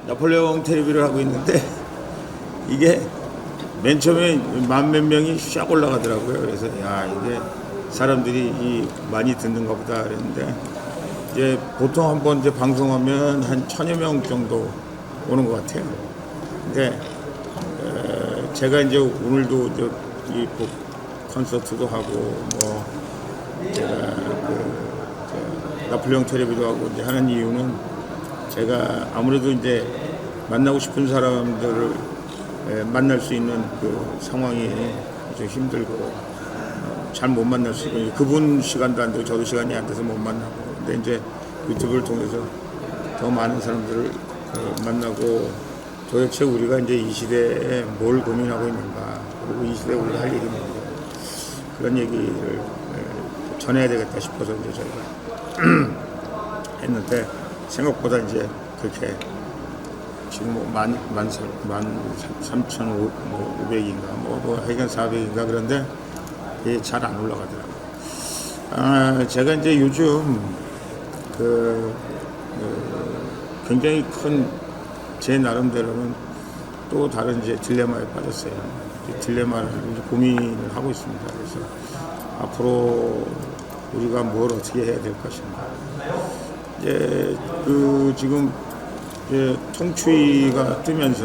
나폴레옹 텔레비를 하고 있는데 이게 맨 처음에 만 몇 명이 쫙 올라가더라고요. 그래서 야, 이게 사람들이 많이 듣는가 보다 그랬는데 이제 보통 한번 이제 방송하면 한 1000여 명 정도 오는 것 같아요. 근데 제가 이제 오늘도 이 콘서트도 하고 뭐 제가 나폴레옹 텔레비도 하고 이제 하는 이유는 제가 아무래도 이제 만나고 싶은 사람들을 만날 수 있는 그 상황이 좀 힘들고 잘 못 만날 수 있고 그분 시간도 안 되고 저도 시간이 안 돼서 못 만나고 근데 이제 유튜브를 통해서 더 많은 사람들을 만나고 도대체 우리가 이제 이 시대에 뭘 고민하고 있는가 그리고 이 시대에 우리가 할 일이 뭔가 그런 얘기를 전해야 되겠다 싶어서 이제 저희가 했는데 생각보다 이제 그렇게 지금 뭐 13,500인가 뭐 하여간 400인가 그런데 이게 잘 안 올라가더라고요. 제가 이제 요즘 굉장히 큰 제 나름대로는 또 다른 이제 딜레마에 빠졌어요. 딜레마를 이제 고민을 하고 있습니다. 그래서 앞으로 우리가 뭘 어떻게 해야 될 것인가. 이제 지금 이제 통추위가 뜨면서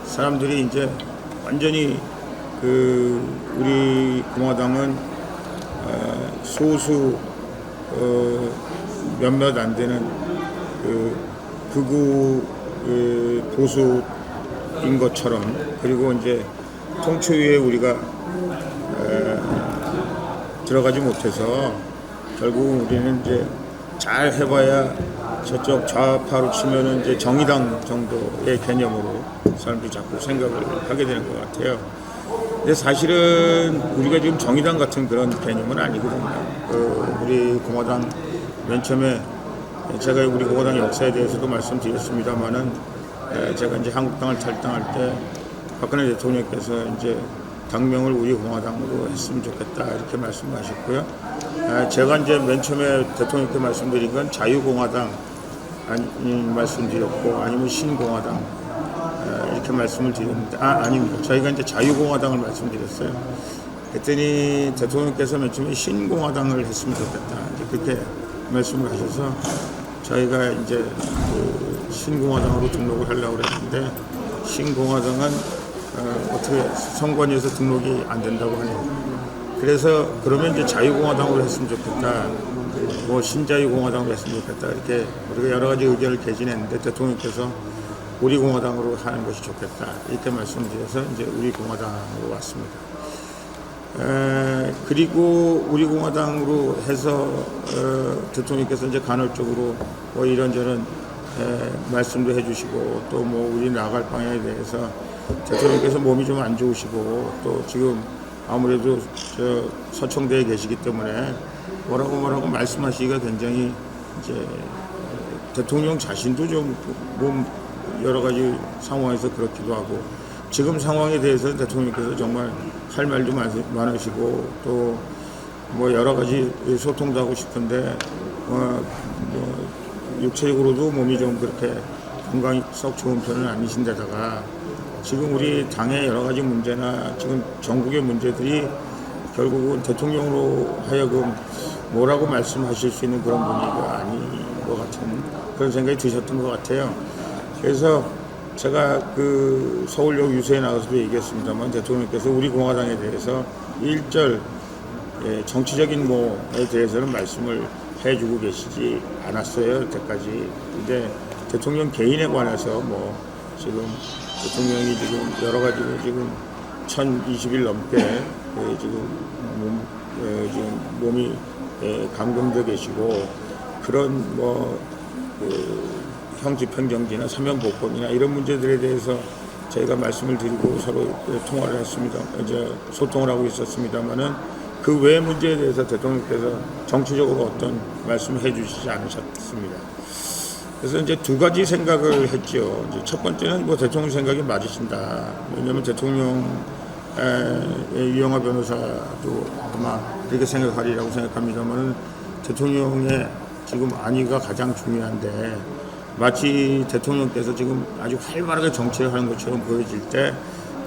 사람들이 이제 완전히 우리 공화당은 소수 몇몇 안 되는 극우 보수인 것처럼 그리고 이제 통추위에 우리가 들어가지 못해서 결국 우리는 이제 잘 해봐야 저쪽 좌파로 치면은 이제 정의당 정도의 개념으로 사람들이 자꾸 생각을 하게 되는 것 같아요. 근데 사실은 우리가 지금 정의당 같은 그런 개념은 아니거든요. 우리 공화당 맨 처음에 제가 우리 공화당 역사에 대해서도 말씀드렸습니다만은 제가 이제 한국당을 탈당할 때 박근혜 대통령께서 이제 당명을 우리 공화당으로 했으면 좋겠다 이렇게 말씀하셨고요. 제가 이제 맨 처음에 대통령께 말씀드린 건 자유공화당 말씀드렸고 아니면 신공화당 이렇게 말씀을 드렸는데 아닙니다. 저희가 이제 자유공화당을 말씀드렸어요. 그랬더니 대통령께서 맨 처음에 신공화당을 했으면 좋겠다 이제 그렇게 말씀을 하셔서 저희가 이제 신공화당으로 등록을 하려고 그랬는데 신공화당은 어떻게 선관위에서 등록이 안 된다고 하네요. 그래서 그러면 이제 자유공화당으로 했으면 좋겠다. 뭐 신자유공화당으로 했으면 좋겠다. 이렇게 우리가 여러 가지 의견을 개진했는데 대통령께서 우리 공화당으로 하는 것이 좋겠다. 이렇게 말씀드려서 이제 우리 공화당으로 왔습니다. 그리고 우리 공화당으로 해서 대통령께서 이제 간헐적으로 뭐 이런저런 말씀도 해주시고 또 뭐 우리 나갈 방향에 대해서 대통령께서 몸이 좀 안 좋으시고 또 지금 아무래도 서청대에 계시기 때문에 뭐라고 말씀하시기가 굉장히 이제 대통령 자신도 좀 몸 여러 가지 상황에서 그렇기도 하고 지금 상황에 대해서 대통령께서 정말 할 말도 많으시고 또 뭐 여러 가지 소통도 하고 싶은데 뭐 육체적으로도 몸이 좀 그렇게 건강이 썩 좋은 편은 아니신데다가 지금 우리 당의 여러 가지 문제나 지금 전국의 문제들이 결국은 대통령으로 하여금 뭐라고 말씀하실 수 있는 그런 분위기가 아닌 것 같은 그런 생각이 드셨던 것 같아요. 그래서 제가 서울역 유세에 나가서도 얘기했습니다만 대통령께서 우리 공화당에 대해서 일절 정치적인 뭐에 대해서는 말씀을 해주고 계시지 않았어요, 여태까지. 근데 대통령 개인에 관해서 뭐 지금 대통령이 지금 여러 가지로 지금 1020일 넘게 지금 몸이 감금돼 계시고 그런 형집행정지나 사면복권이나 이런 문제들에 대해서 저희가 말씀을 드리고 서로 통화를 했습니다. 이제 소통을 하고 있었습니다만은 그 외의 문제에 대해서 대통령께서 정치적으로 어떤 말씀을 해주시지 않으셨습니다. 그래서 이제 두 가지 생각을 했죠. 이제 첫 번째는 뭐 대통령 생각이 맞으신다. 왜냐하면 대통령 유영하 변호사도 아마 그렇게 생각하리라고 생각합니다만은 대통령의 지금 안위가 가장 중요한데 마치 대통령께서 지금 아주 활발하게 정치를 하는 것처럼 보여질 때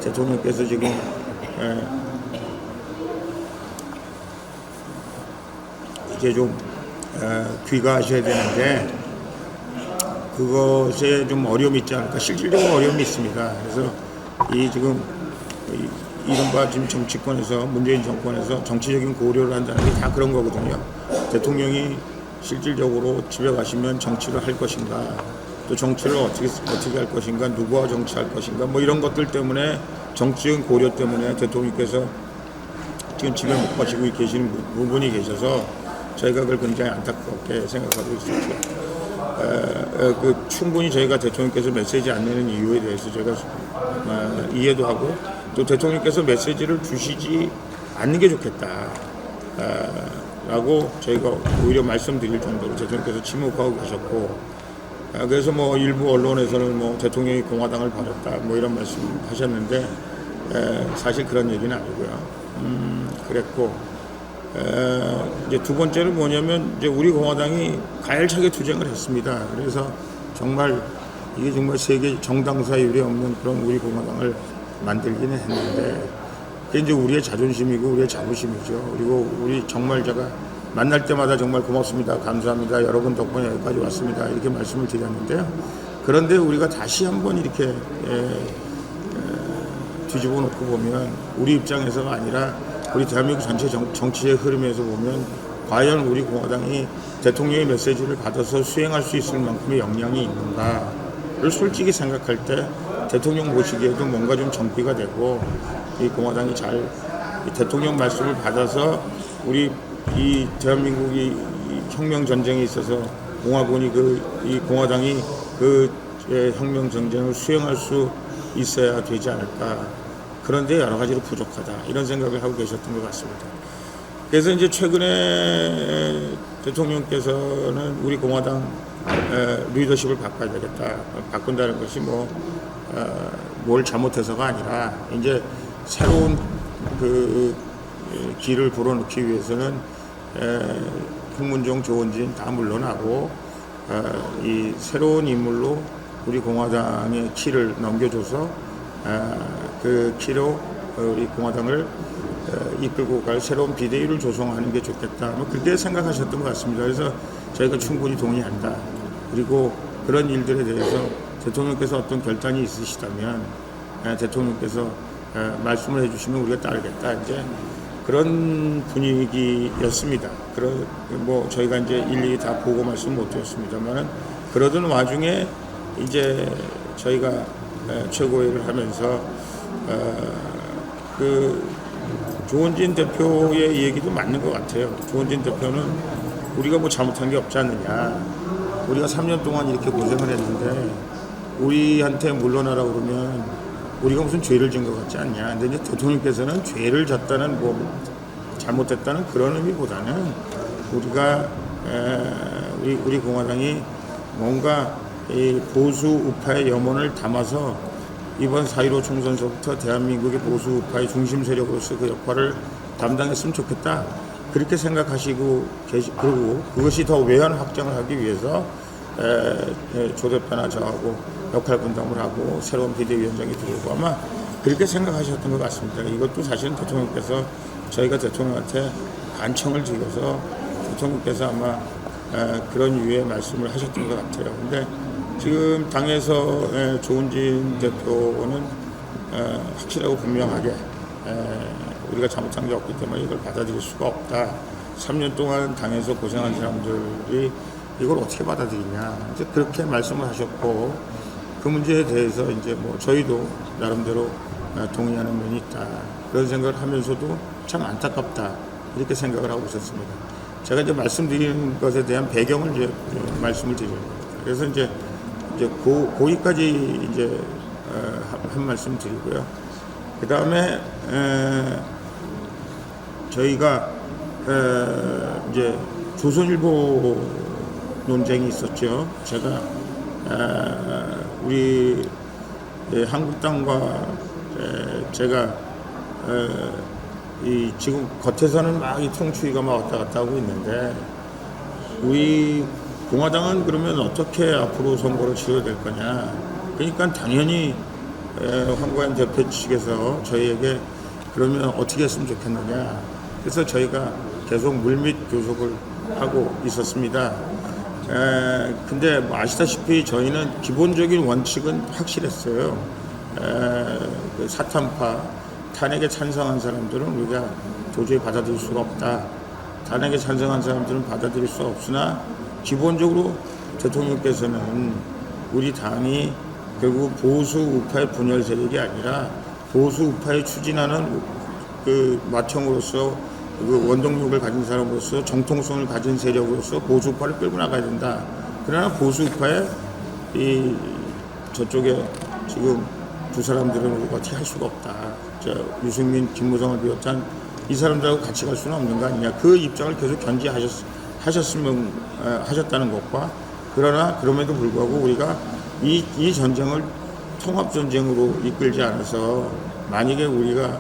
대통령께서 지금 이제 좀 귀가하셔야 되는데 그것에 좀 어려움이 있지 않을까. 실질적으로 어려움이 있습니다. 그래서 지금 이른바 지금 정치권에서 문재인 정권에서 정치적인 고려를 한다는 게 다 그런 거거든요. 대통령이 실질적으로 집에 가시면 정치를 할 것인가, 또 정치를 어떻게 할 것인가, 누구와 정치할 것인가, 뭐 이런 것들 때문에 정치적인 고려 때문에 대통령께서 지금 집에 못 가시고 계시는 부분이 계셔서 저희가 그걸 굉장히 안타깝게 생각하고 있었죠. 충분히 저희가 대통령께서 메시지 안 내는 이유에 대해서 제가 이해도 하고 또 대통령께서 메시지를 주시지 않는 게 좋겠다 라고 저희가 오히려 말씀드릴 정도로 대통령께서 침묵하고 계셨고 그래서 뭐 일부 언론에서는 뭐 대통령이 공화당을 버렸다 뭐 이런 말씀 하셨는데 사실 그런 얘기는 아니고요. 그랬고 이제 두 번째는 뭐냐면 이제 우리 공화당이 가열차게 투쟁을 했습니다. 그래서 정말 이게 정말 세계 정당사 유례 없는 그런 우리 공화당을 만들기는 했는데 그게 이제 우리의 자존심이고 우리의 자부심이죠. 그리고 우리 정말 제가 만날 때마다 정말 고맙습니다. 감사합니다. 여러분 덕분에 여기까지 왔습니다. 이렇게 말씀을 드렸는데요. 그런데 우리가 다시 한번 이렇게 뒤집어 놓고 보면 우리 입장에서가 아니라 우리 대한민국 전체 정치의 흐름에서 보면 과연 우리 공화당이 대통령의 메시지를 받아서 수행할 수 있을 만큼의 역량이 있는가를 솔직히 생각할 때 대통령 보시기에도 뭔가 좀 정비가 되고 이 공화당이 잘 이 대통령 말씀을 받아서 우리 이 대한민국이 혁명 전쟁에 있어서 공화군이 이 공화당이 혁명 전쟁을 수행할 수 있어야 되지 않을까. 그런데 여러 가지로 부족하다 이런 생각을 하고 계셨던 것 같습니다. 그래서 이제 최근에 대통령께서는 우리 공화당 리더십을 바꿔야 되겠다. 바꾼다는 것이 뭘 잘못해서가 아니라 이제 새로운 길을 불어넣기 위해서는 홍문종, 조원진 다 물러나고 이 새로운 인물로 우리 공화당의 키를 넘겨줘서 그 키로 우리 공화당을 이끌고 갈 새로운 비대위를 조성하는 게 좋겠다. 그렇게 생각하셨던 것 같습니다. 그래서 저희가 충분히 동의한다. 그리고 그런 일들에 대해서 대통령께서 어떤 결단이 있으시다면 대통령께서 말씀을 해주시면 우리가 따르겠다. 이제 그런 분위기였습니다. 저희가 이제 일일이 다 보고 말씀 못 드렸습니다만은 그러던 와중에 이제 저희가 최고회의를 하면서 조원진 대표의 얘기도 맞는 것 같아요. 조원진 대표는 우리가 뭐 잘못한 게 없지 않느냐. 우리가 3년 동안 이렇게 고생을 했는데 우리한테 물러나라 그러면 우리가 무슨 죄를 진 것 같지 않냐. 근데 이제 대통령께서는 죄를 졌다는 잘못했다는 그런 의미보다는 우리가 우리 공화당이 뭔가 이 보수 우파의 염원을 담아서 이번 4.15 총선서부터 대한민국의 보수 우파의 중심 세력으로서 그 역할을 담당했으면 좋겠다. 그렇게 생각하시고 그리고 그것이 더 외연 확장을 하기 위해서 조 대표나 저하고 역할 분담을 하고 새로운 비대위원장이 들어오고 아마 그렇게 생각하셨던 것 같습니다. 이것도 사실은 대통령께서 저희가 대통령한테 간청을 드려서 대통령께서 아마 그런 유의 말씀을 하셨던 것 같아요. 근데 지금 당에서 조원진 대표는 확실하고 분명하게 우리가 잘못한 게 없기 때문에 이걸 받아들일 수가 없다. 3년 동안 당에서 고생한 사람들이 이걸 어떻게 받아들이냐. 이제 그렇게 말씀을 하셨고 그 문제에 대해서 이제 저희도 나름대로 동의하는 면이 있다. 그런 생각을 하면서도 참 안타깝다. 이렇게 생각을 하고 있었습니다. 제가 이제 말씀드리는 것에 대한 배경을 이제 말씀을 드리는 겁니다. 그래서 이제 거기까지 이제 한 말씀 드리고요. 그 다음에 저희가 이제 조선일보 논쟁이 있었죠. 제가 우리 한국당과 제가 지금 겉에서는 막 이 통추위가 막 왔다 갔다 하고 있는데 우리 공화당은 그러면 어떻게 앞으로 선거를 치러야 될 거냐. 그러니까 당연히 황교안 대표 측에서 저희에게 그러면 어떻게 했으면 좋겠느냐. 그래서 저희가 계속 물밑 교섭을 하고 있었습니다. 근데 뭐 아시다시피 저희는 기본적인 원칙은 확실했어요. 그 사탄파, 탄핵에 찬성한 사람들은 우리가 도저히 받아들일 수가 없다. 탄핵에 찬성한 사람들은 받아들일 수 없으나 기본적으로 대통령께서는 우리 당이 결국 보수 우파의 분열 세력이 아니라 보수 우파에 추진하는 그 맏형으로서 그 원동력을 가진 사람으로서 정통성을 가진 세력으로서 보수 우파를 끌고 나가야 된다. 그러나 보수 우파의 이 저쪽에 지금 두 사람들은 우리가 어떻게 할 수가 없다. 유승민, 김무성을 비롯한 이 사람들하고 같이 갈 수는 없는 거 아니냐. 그 입장을 계속 하셨다는 것과 그러나 그럼에도 불구하고 우리가 이 전쟁을 통합 전쟁으로 이끌지 않아서 만약에 우리가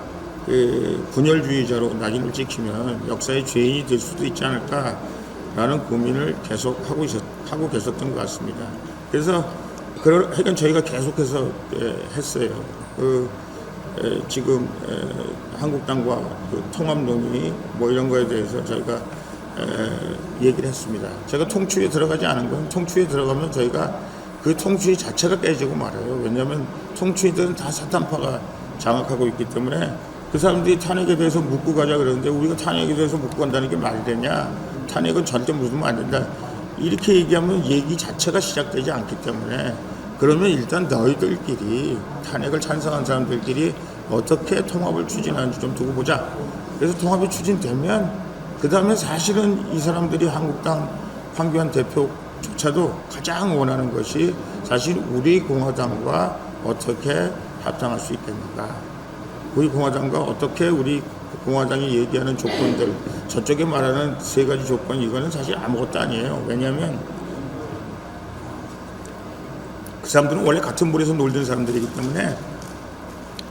분열주의자로 낙인을 찍히면 역사의 죄인이 될 수도 있지 않을까라는 고민을 계속 하고 계셨던 것 같습니다. 그래서 하여간 저희가 계속해서 했어요. 지금 한국당과 그 통합 논의 뭐 이런 거에 대해서 저희가 얘기를 했습니다. 제가 통추에 들어가지 않은 건 통추에 들어가면 저희가 그 통추 자체가 깨지고 말아요. 왜냐하면 통추이들은 다 사탄파가 장악하고 있기 때문에 그 사람들이 탄핵에 대해서 묻고 가자 그러는데 우리가 탄핵에 대해서 묻고 간다는 게 말이 되냐. 탄핵은 절대 묻으면 안 된다. 이렇게 얘기하면 얘기 자체가 시작되지 않기 때문에 그러면 일단 너희들끼리 탄핵을 찬성한 사람들끼리 어떻게 통합을 추진하는지 좀 두고 보자. 그래서 통합이 추진되면 그 다음에 사실은 이 사람들이 한국당 황교안 대표조차도 가장 원하는 것이 사실 우리 공화당과 어떻게 합당할 수 있겠는가. 우리 공화당과 어떻게 우리 공화당이 얘기하는 조건들 저쪽에 말하는 세 가지 조건 이거는 사실 아무것도 아니에요. 왜냐하면 그 사람들은 원래 같은 물에서 놀던 사람들이기 때문에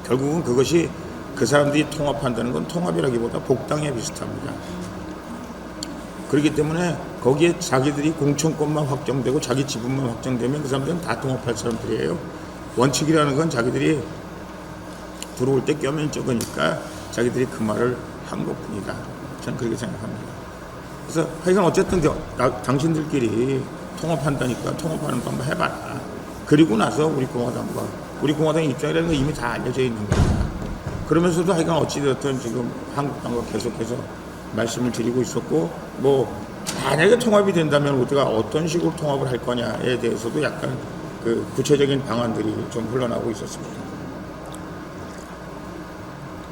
결국은 그것이 그 사람들이 통합한다는 건 통합이라기보다 복당에 비슷합니다. 그렇기 때문에 거기에 자기들이 공천권만 확정되고 자기 지분만 확정되면 그 사람들은 다 통합할 사람들이에요. 원칙이라는 건 자기들이 들어올 때 껴면 적으니까 자기들이 그 말을 한 것뿐이다. 저는 그렇게 생각합니다. 그래서 하여간 어쨌든 당신들끼리 통합한다니까 통합하는 거 한번 해봐라. 그리고 나서 우리 공화당의 입장이라는 거 이미 다 알려져 있는 거야. 그러면서도 하여간 어찌되었든 지금 한국당과 계속해서 말씀을 드리고 있었고 뭐 만약에 통합이 된다면 우리가 어떤 식으로 통합을 할 거냐에 대해서도 약간 그 구체적인 방안들이 좀 흘러나오고 있었습니다.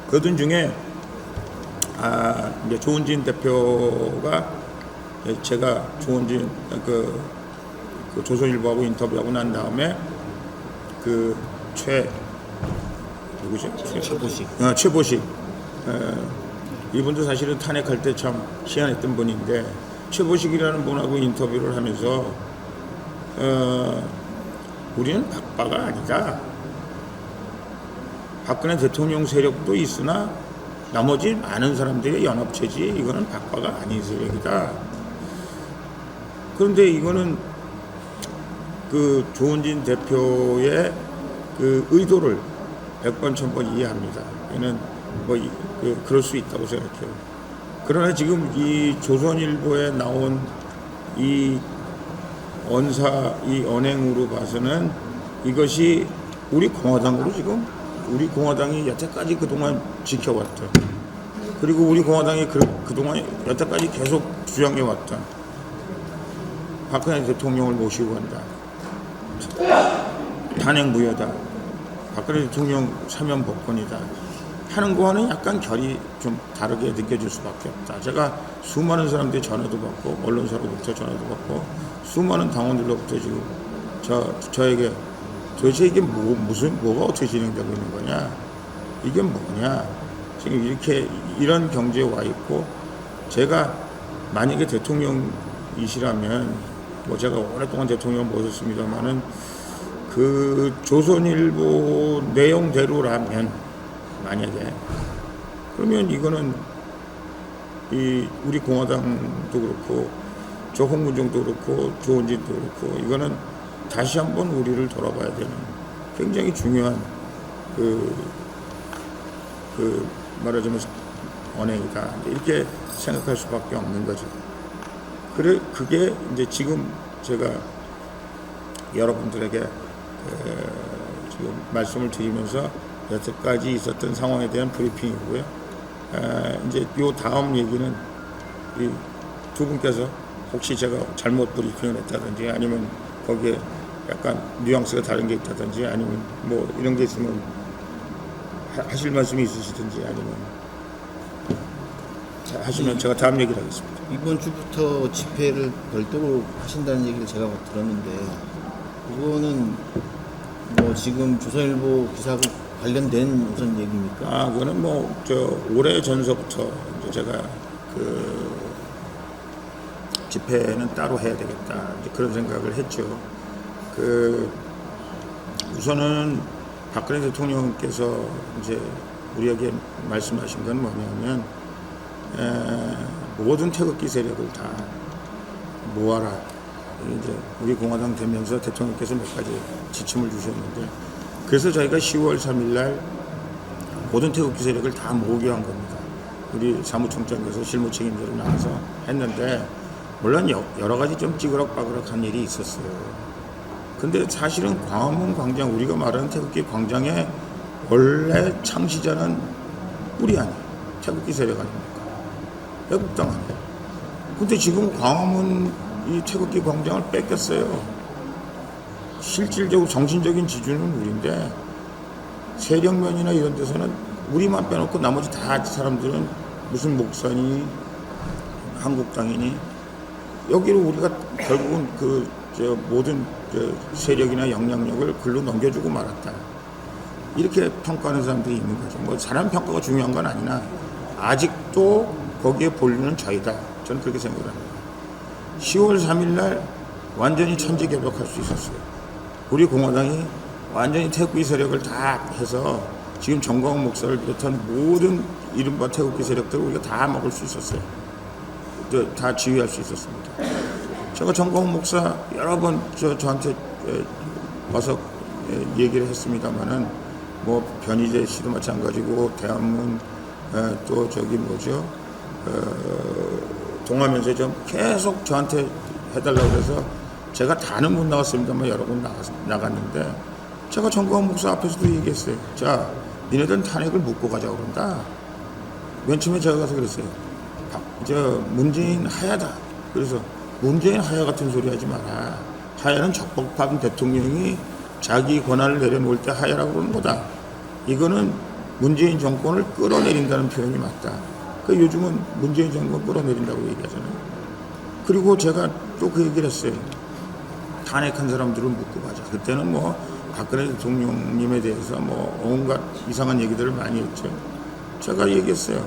그들 중에 이제 조은진 대표가 제가 조은진 그 조선일보하고 인터뷰하고 난 다음에 그 누구죠? 최보식. 이분도 사실은 탄핵할 때 참 희한했던 분인데 최보식이라는 분하고 인터뷰를 하면서 우리는 박바가 아니다. 박근혜 대통령 세력도 있으나 나머지 많은 사람들의 연합체지 이거는 박바가 아닌 세력이다. 그런데 이거는 그 조은진 대표의 그 의도를 100번 1000번 이해합니다. 얘는 뭐 그럴 수 있다고 생각해요. 그러나 지금 이 조선일보에 나온 이 언행으로 봐서는 이것이 우리 공화당으로 지금 우리 공화당이 여태까지 그동안 지켜왔던 그리고 우리 공화당이 그동안 여태까지 계속 주장해왔던 박근혜 대통령을 모시고 간다. 탄핵 무효다. 박근혜 대통령 사면 복권이다. 하는 거와는 약간 결이 좀 다르게 느껴질 수밖에 없다. 제가 수많은 사람들이 전화도 받고 언론사로부터 전화도 받고 수많은 당원들로부터 지금 저에게 도대체 이게 뭐가 어떻게 진행되고 있는 거냐? 이게 뭐냐? 지금 이런 경지에 와 있고 제가 만약에 대통령이시라면 뭐 제가 오랫동안 대통령 모셨습니다만은 그 조선일보 내용대로라면 만약에 그러면 이거는 우리 공화당도 그렇고 저 홍문종도 그렇고 조원진도 그렇고 이거는 다시 한번 우리를 돌아봐야 되는 굉장히 중요한 그 말하자면 언행이다 이렇게 생각할 수밖에 없는 거죠. 그래 그게 이제 지금 제가 여러분들에게 지금 말씀을 드리면서 여태까지 있었던 상황에 대한 브리핑이고요. 이제 요 다음 얘기는 이 두 분께서 혹시 제가 잘못 브리핑을 했다든지 아니면 거기에 약간 뉘앙스가 다른 게 있다든지 아니면 뭐 이런 게 있으면 하실 말씀이 있으시든지 아니면 하시면 제가 다음 얘기를 하겠습니다. 이번 주부터 집회를 별도로 하신다는 얘기를 제가 들었는데 그거는 뭐 지금 조선일보 기사하고 관련된 우선 얘기입니까? 그거는 뭐 올해 전서부터 이제 제가 그 집회는 따로 해야 되겠다 이제 그런 생각을 했죠. 우선은 박근혜 대통령께서 이제 우리에게 말씀하신 건 뭐냐면 모든 태극기 세력을 다 모아라. 이제 우리 공화당 되면서 대통령께서 몇 가지 지침을 주셨는데 그래서 저희가 10월 3일 날 모든 태극기 세력을 다 모으게 한 겁니다. 우리 사무총장께서 실무 책임자로 나와서 했는데 물론 여러 가지 좀 찌그럭빠그럭한 일이 있었어요. 근데 사실은 광화문 광장 우리가 말하는 태극기 광장의 원래 창시자는 우리 아니에요. 태극기 세력 아닙니까? 애국당 아니에요. 근데 지금 광화문 이 태극기 광장을 뺏겼어요. 실질적으로 정신적인 지주는 우리인데 세력면이나 이런 데서는 우리만 빼놓고 나머지 다 사람들은 무슨 목사니 한국당이니 여기로 우리가 결국은 모든 세력이나 영향력을 글로 넘겨주고 말았다. 이렇게 평가하는 사람들이 있는 거죠. 뭐 사람 평가가 중요한 건 아니나 아직도 거기에 본류는 저희다. 저는 그렇게 생각을 합니다. 10월 3일 날 완전히 천지개벽할 수 있었어요. 우리 공화당이 완전히 태극기 세력을 다 해서 지금 정광훈 목사를 비롯한 모든 이른바 태극기 세력들을 우리가 다 먹을 수 있었어요. 다 지휘할 수 있었습니다. 제가 정광훈 목사 여러 번 저한테 와서 얘기를 했습니다만은 뭐 변희재 씨도 마찬가지고 대한문 또 동아면서 좀 계속 저한테 해달라고 해서 제가 다는 못 나갔습니다만 여러 번 나갔는데 제가 정광훈 목사 앞에서도 얘기했어요. 자, 니네들은 탄핵을 묻고 가자고 그런다. 맨 처음에 제가 가서 그랬어요. 문재인 하야다. 그래서 문재인 하야 같은 소리 하지 마라. 하야는 적법한 대통령이 자기 권한을 내려놓을 때 하야라고 그러는 거다. 이거는 문재인 정권을 끌어내린다는 표현이 맞다. 요즘은 문재인 정권 끌어내린다고 얘기하잖아요. 그리고 제가 또 그 얘기를 했어요. 탄핵한 사람들은 묻고 가자. 그때는 뭐 박근혜 대통령님에 대해서 뭐 온갖 이상한 얘기들을 많이 했죠. 제가 얘기했어요.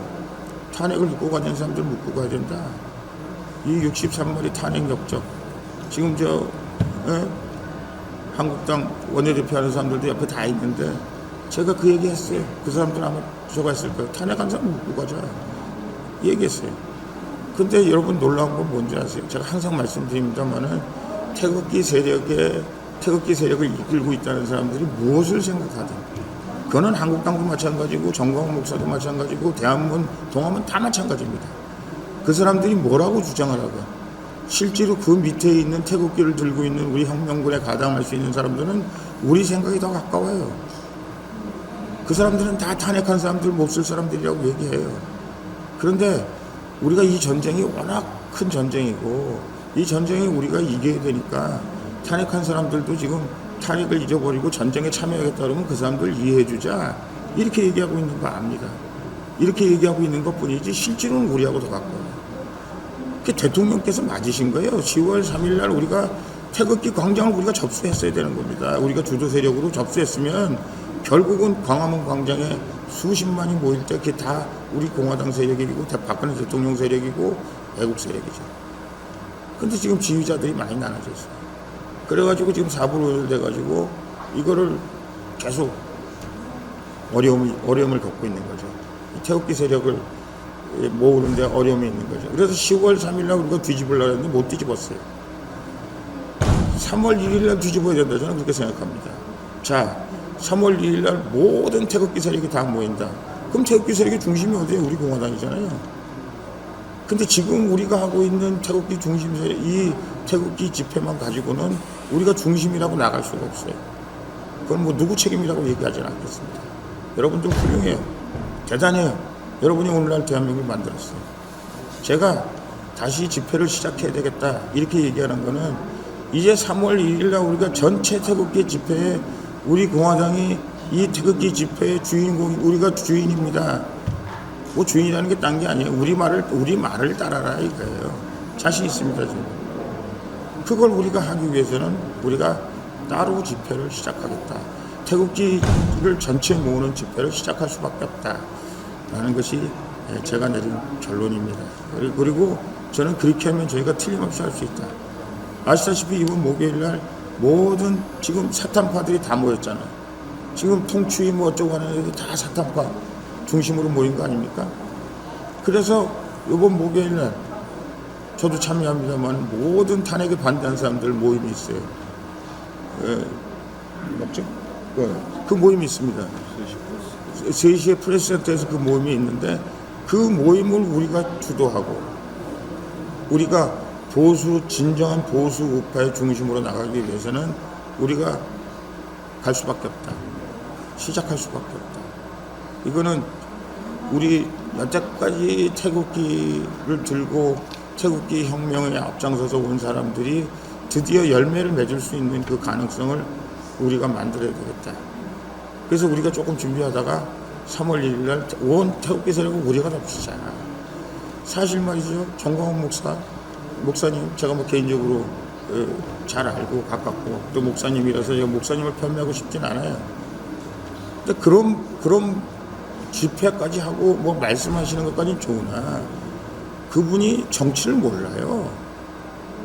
탄핵을 묻고 가는 사람들 묻고 가야 된다. 이 63마리 탄핵 역적. 지금 한국당 원내대표 하는 사람들도 옆에 다 있는데 제가 그 얘기 했어요. 그 사람들 아마 저거 했을 거예요. 탄핵한 사람 묻고 가자. 얘기했어요. 근데 여러분 놀라운 건 뭔지 아세요? 제가 항상 말씀드립니다만은 태극기 세력을 이끌고 있다는 사람들이 무엇을 생각하든 그거는 한국당도 마찬가지고 정광훈 목사도 마찬가지고 대한문, 동아문 다 마찬가지입니다. 그 사람들이 뭐라고 주장을 하건 실제로 그 밑에 있는 태극기를 들고 있는 우리 혁명군에 가담할 수 있는 사람들은 우리 생각이 더 가까워요. 그 사람들은 다 탄핵한 사람들 몹쓸 사람들이라고 얘기해요. 그런데 우리가 이 전쟁이 워낙 큰 전쟁이고 이 전쟁에 우리가 이겨야 되니까 탄핵한 사람들도 지금 탄핵을 잊어버리고 전쟁에 참여하겠다 그러면 그 사람들 이해해주자 이렇게 얘기하고 있는 거 압니다. 이렇게 얘기하고 있는 것 뿐이지 실제로는 우리하고 더 가까워요. 대통령께서 맞으신 거예요. 10월 3일 날 우리가 태극기 광장을 우리가 접수했어야 되는 겁니다. 우리가 주도 세력으로 접수했으면 결국은 광화문 광장에 수십만이 모일 때 그게 다 우리 공화당 세력이고 박근혜 대통령 세력이고 애국 세력이죠. 근데 지금 지휘자들이 많이 나눠져 있어요. 그래가지고 지금 4불 돼가지고 이거를 계속 어려움을 겪고 있는 거죠. 이 태극기 세력을 모으는데 어려움이 있는 거죠. 그래서 10월 3일날 우리가 뒤집으려고 했는데 못 뒤집었어요. 3월 1일날 뒤집어야 된다, 저는 그렇게 생각합니다. 자, 3월 1일날 모든 태극기 세력이 다 모인다. 그럼 태극기 세력의 중심이 어디예요? 우리 공화당이잖아요. 근데 지금 우리가 하고 있는 태극기 중심 세력, 이 태극기 집회만 가지고는 우리가 중심이라고 나갈 수가 없어요. 그건 뭐 누구 책임이라고 얘기하지는 않겠습니다. 여러분들 훌륭해요. 대단해요. 여러분이 오늘날 대한민국을 만들었어요. 제가 다시 집회를 시작해야 되겠다 이렇게 얘기하는 거는 이제 3월 2일날 우리가 전체 태극기 집회에 우리 공화당이 이 태극기 집회의 주인공이 우리가 주인입니다. 뭐 주인이라는 게 딴 게 아니에요. 우리 말을 따라라 이거예요. 자신 있습니다 지금. 그걸 우리가 하기 위해서는 우리가 따로 집회를 시작하겠다. 태극기를 전체 모으는 집회를 시작할 수밖에 없다라는 것이 제가 내린 결론입니다. 그리고 저는 그렇게 하면 저희가 틀림없이 할 수 있다. 아시다시피 이번 목요일날 모든 지금 사탄파들이 다 모였잖아요. 지금 통추위 뭐 어쩌고 하는 애들이 다 사탄파 중심으로 모인 거 아닙니까? 그래서 이번 목요일날 저도 참여합니다만 모든 탄핵에 반대하는 사람들 모임이 있어요. 맞죠? 그 모임이 있습니다. 3시에 프레스센터에서 그 모임이 있는데 그 모임을 우리가 주도하고 우리가 진정한 보수 우파의 중심으로 나가기 위해서는 우리가 갈 수밖에 없다. 시작할 수밖에 없다. 이거는 우리 여태까지 태극기를 들고 태극기 혁명에 앞장서서 온 사람들이 드디어 열매를 맺을 수 있는 그 가능성을 우리가 만들어야 되겠다. 그래서 우리가 조금 준비하다가 3월 1일 날 온 태극기 세력을 우리가 잡시자. 사실 말이죠. 정광훈 목사님 제가 뭐 개인적으로 잘 알고 가깝고 또 목사님이라서 제가 목사님을 편매하고 싶진 않아요. 근데 그런 집회까지 하고 뭐 말씀하시는 것까지는 좋으나 그분이 정치를 몰라요.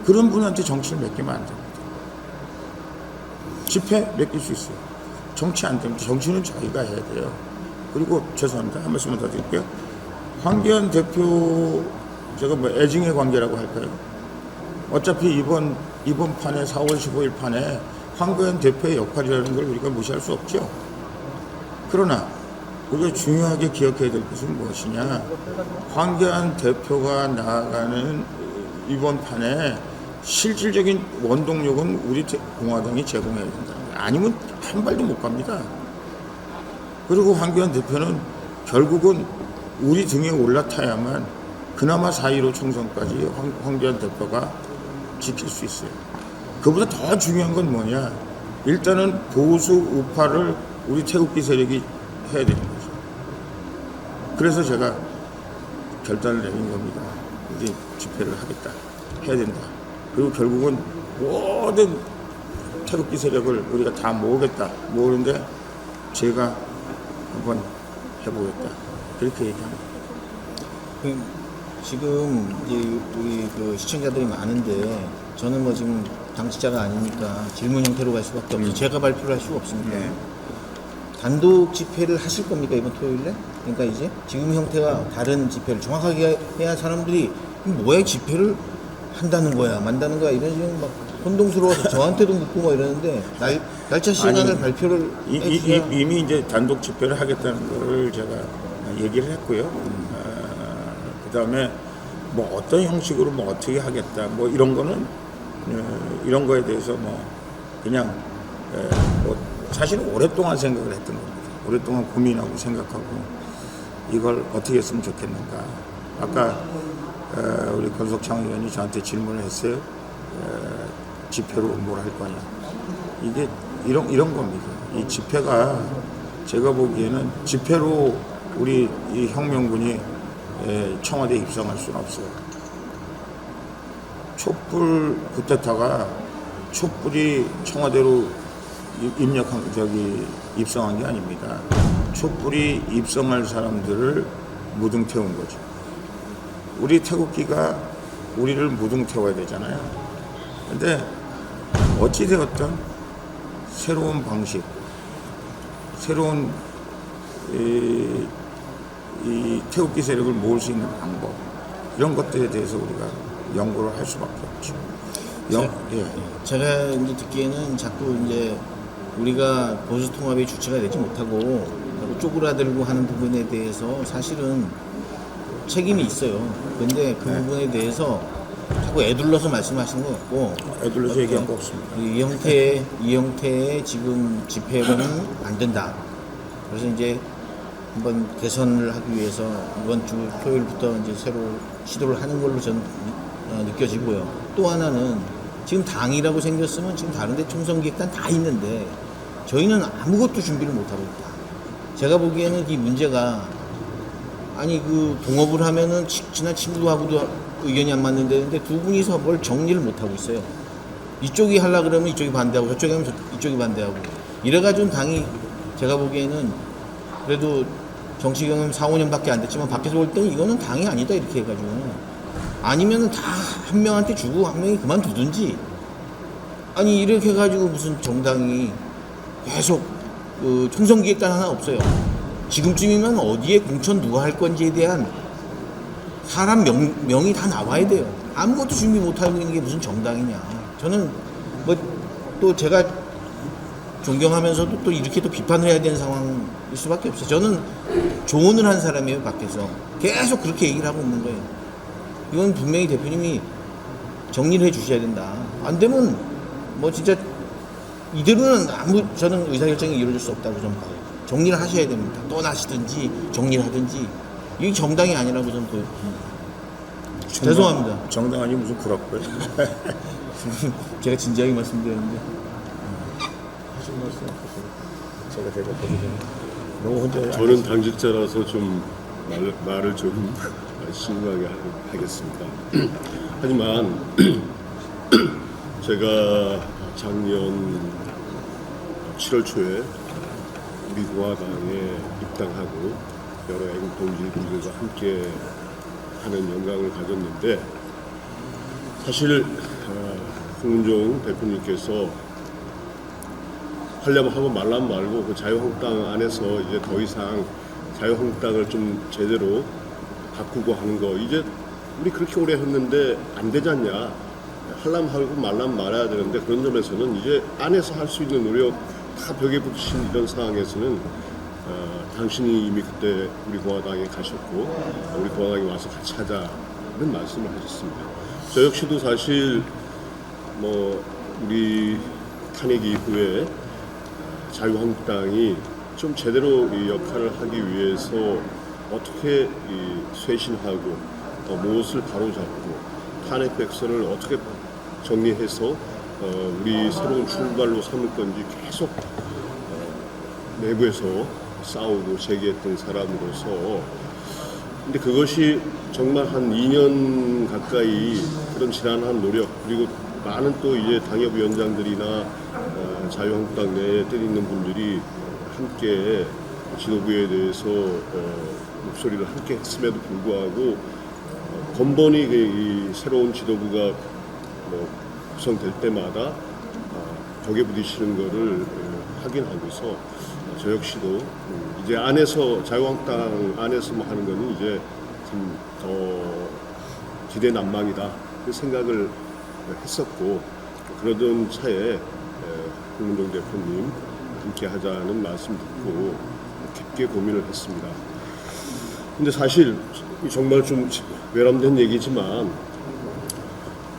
그런 분한테 정치를 맡기면 안 됩니다. 집회 맡길 수 있어요. 정치 안 됩니다. 정치는 저희가 해야 돼요. 그리고 죄송합니다. 한 말씀만 더 드릴게요. 황교안 대표 제가 뭐 애증의 관계라고 할까요? 어차피 이번 판에 4월 15일 판에 황교안 대표의 역할이라는 걸 우리가 무시할 수 없죠. 그러나 우리가 중요하게 기억해야 될 것은 무엇이냐. 황교안 대표가 나아가는 이번 판에 실질적인 원동력은 우리 공화당이 제공해야 된다는 거예요. 아니면 한 발도 못 갑니다. 그리고 황교안 대표는 결국은 우리 등에 올라타야만 그나마 4.15 총선까지 황교안 대표가 지킬 수 있어요. 그보다 더 중요한 건 뭐냐. 일단은 보수 우파를 우리 태극기 세력이 해야 되는 거죠. 그래서 제가 결단을 내린 겁니다. 우리 집회를 하겠다. 해야 된다. 그리고 결국은 모든 태극기 세력을 우리가 다 모으겠다. 모으는데 제가 한번 해보겠다. 그렇게 얘기합니다. 지금 이제 우리 그 시청자들이 많은데 저는 뭐 지금 당직자가 아니니까 질문 형태로 갈 수밖에 없어요. 제가 발표를 할 수가 없습니다. 네. 단독 집회를 하실 겁니까 이번 토요일에? 그러니까 이제 지금 형태가 다른 집회를 정확하게 해야 사람들이 뭐야 집회를 한다는 거야 만다는 거야 이런 식으로 막 혼동스러워서 저한테도 묻고 막 이러는데 날짜 시간을 발표를 해주셔야 이미 이제 단독 집회를 하겠다는 걸 제가 얘기를 했고요. 그다음에 뭐 어떤 형식으로 뭐 어떻게 하겠다 뭐 이런 거는 이런 거에 대해서 뭐 그냥 뭐 사실은 오랫동안 생각을 했던 겁니다. 오랫동안 고민하고 생각하고 이걸 어떻게 했으면 좋겠는가. 아까 우리 권석창 의원이 저한테 질문을 했어요. 집회로 뭘 할 거냐. 이게 이런 겁니다. 이 집회가 제가 보기에는 집회로 우리 이 혁명군이 청와대에 입성할 수는 없어요. 촛불 쿠데타가 촛불이 청와대로 입성한 게 아닙니다. 촛불이 입성할 사람들을 무등 태운 거죠. 우리 태극기가 우리를 무등 태워야 되잖아요. 근데 어찌되었든 새로운 방식, 새로운 이 태극기 세력을 모을 수 있는 방법 이런 것들에 대해서 우리가 연구를 할 수밖에 없죠. 예. 제가 이제 듣기에는 자꾸 이제 우리가 보수 통합의 주체가 되지 못하고 쪼그라들고 하는 부분에 대해서 사실은 책임이 있어요. 근데 그 부분에 대해서 자꾸 애둘러서 말씀하시는 것 같고 애둘러서 얘기한 거 없습니다. 이 형태의 지금 집회는 안 된다. 그래서 이제 한번 개선을 하기 위해서 이번 주 토요일부터 이제 새로 시도를 하는 걸로 저는 느껴지고요. 또 하나는 지금 당이라고 생겼으면 지금 다른데 총선기획단 다 있는데 저희는 아무것도 준비를 못하고 있다. 제가 보기에는 이 문제가 아니 그 동업을 하면은 친한 친구하고도 의견이 안 맞는데 두 분이서 뭘 정리를 못하고 있어요. 이쪽이 하려고 그러면 이쪽이 반대하고 저쪽이 하면 이쪽이 반대하고 이래가지고 당이 제가 보기에는 그래도 정치 경험 4, 5년밖에 안 됐지만 밖에서 볼 때는 이거는 당이 아니다 이렇게 해가지고 아니면은 다 한 명한테 주고 한 명이 그만두든지 아니 이렇게 해가지고 무슨 정당이 계속 그 총선기획단 하나 없어요. 지금쯤이면 어디에 공천 누가 할 건지에 대한 사람 명이 다 나와야 돼요. 아무것도 준비 못하고 있는 게 무슨 정당이냐. 저는 뭐 또 제가 존경하면서도 또 이렇게 또 비판을 해야 되는 상황일 수밖에 없어요. 저는 조언을 한 사람이에요. 밖에서 계속 그렇게 얘기를 하고 있는 거예요. 이건 분명히 대표님이 정리를 해 주셔야 된다. 안 되면 뭐 진짜 이대로는 저는 의사결정이 이루어질 수 없다고 저는 봐요. 정리를 하셔야 됩니다. 떠나시든지 정리를 하든지 이게 정당이 아니라고 저는 보여요. 죄송합니다. 정당 아니 무슨 구락거리. 제가 진지하게 말씀드렸는데 하신 말씀 제가 대답하기 전에 너무 혼자 저는 당직자라서 좀 말을 좀 심하게 하겠습니다. 하지만 제가 작년 7월 초에 우리 공화당에 입당하고 여러 애국 동지들과 함께 하는 영광을 가졌는데 사실 홍문종 대표님께서 하려면 하고 말라면 말고 그 자유한국당 안에서 이제 더 이상 자유한국당을 좀 제대로 바꾸고 하는 거 이제 우리 그렇게 오래 했는데 안 되지 않냐 하려면 하고 말라면 말아야 되는데 그런 점에서는 이제 안에서 할 수 있는 노력 다 벽에 부딪힌 이런 상황에서는 당신이 이미 그때 우리 공화당에 가셨고 우리 공화당에 와서 같이 하자는 말씀을 하셨습니다. 저 역시도 사실 뭐 우리 탄핵 이후에 자유한국당이 좀 제대로 이 역할을 하기 위해서 어떻게 이 쇄신하고 무엇을 바로잡고 탄핵 백선을 어떻게 정리해서 우리 새로운 출발로 삼을 건지 계속 내부에서 싸우고 제기했던 사람으로서 근데 그것이 정말 한 2년 가까이 그런 지난한 노력 그리고 많은 또 이제 당협위원장들이나 자유한국당 내에 때리는 분들이 함께 지도부에 대해서 목소리를 함께 했음에도 불구하고 번번이 이 새로운 지도부가 구성될 때마다 벽에 부딪히는 거를 확인하고서 저 역시도 이제 안에서 자유한국당 안에서 뭐 하는 거는 이제 좀 더 기대난망이다 그 생각을 했었고 그러던 차에 홍문종 대표님 함께 하자는 말씀 듣고 깊게 고민을 했습니다. 근데 사실 정말 좀 외람된 얘기지만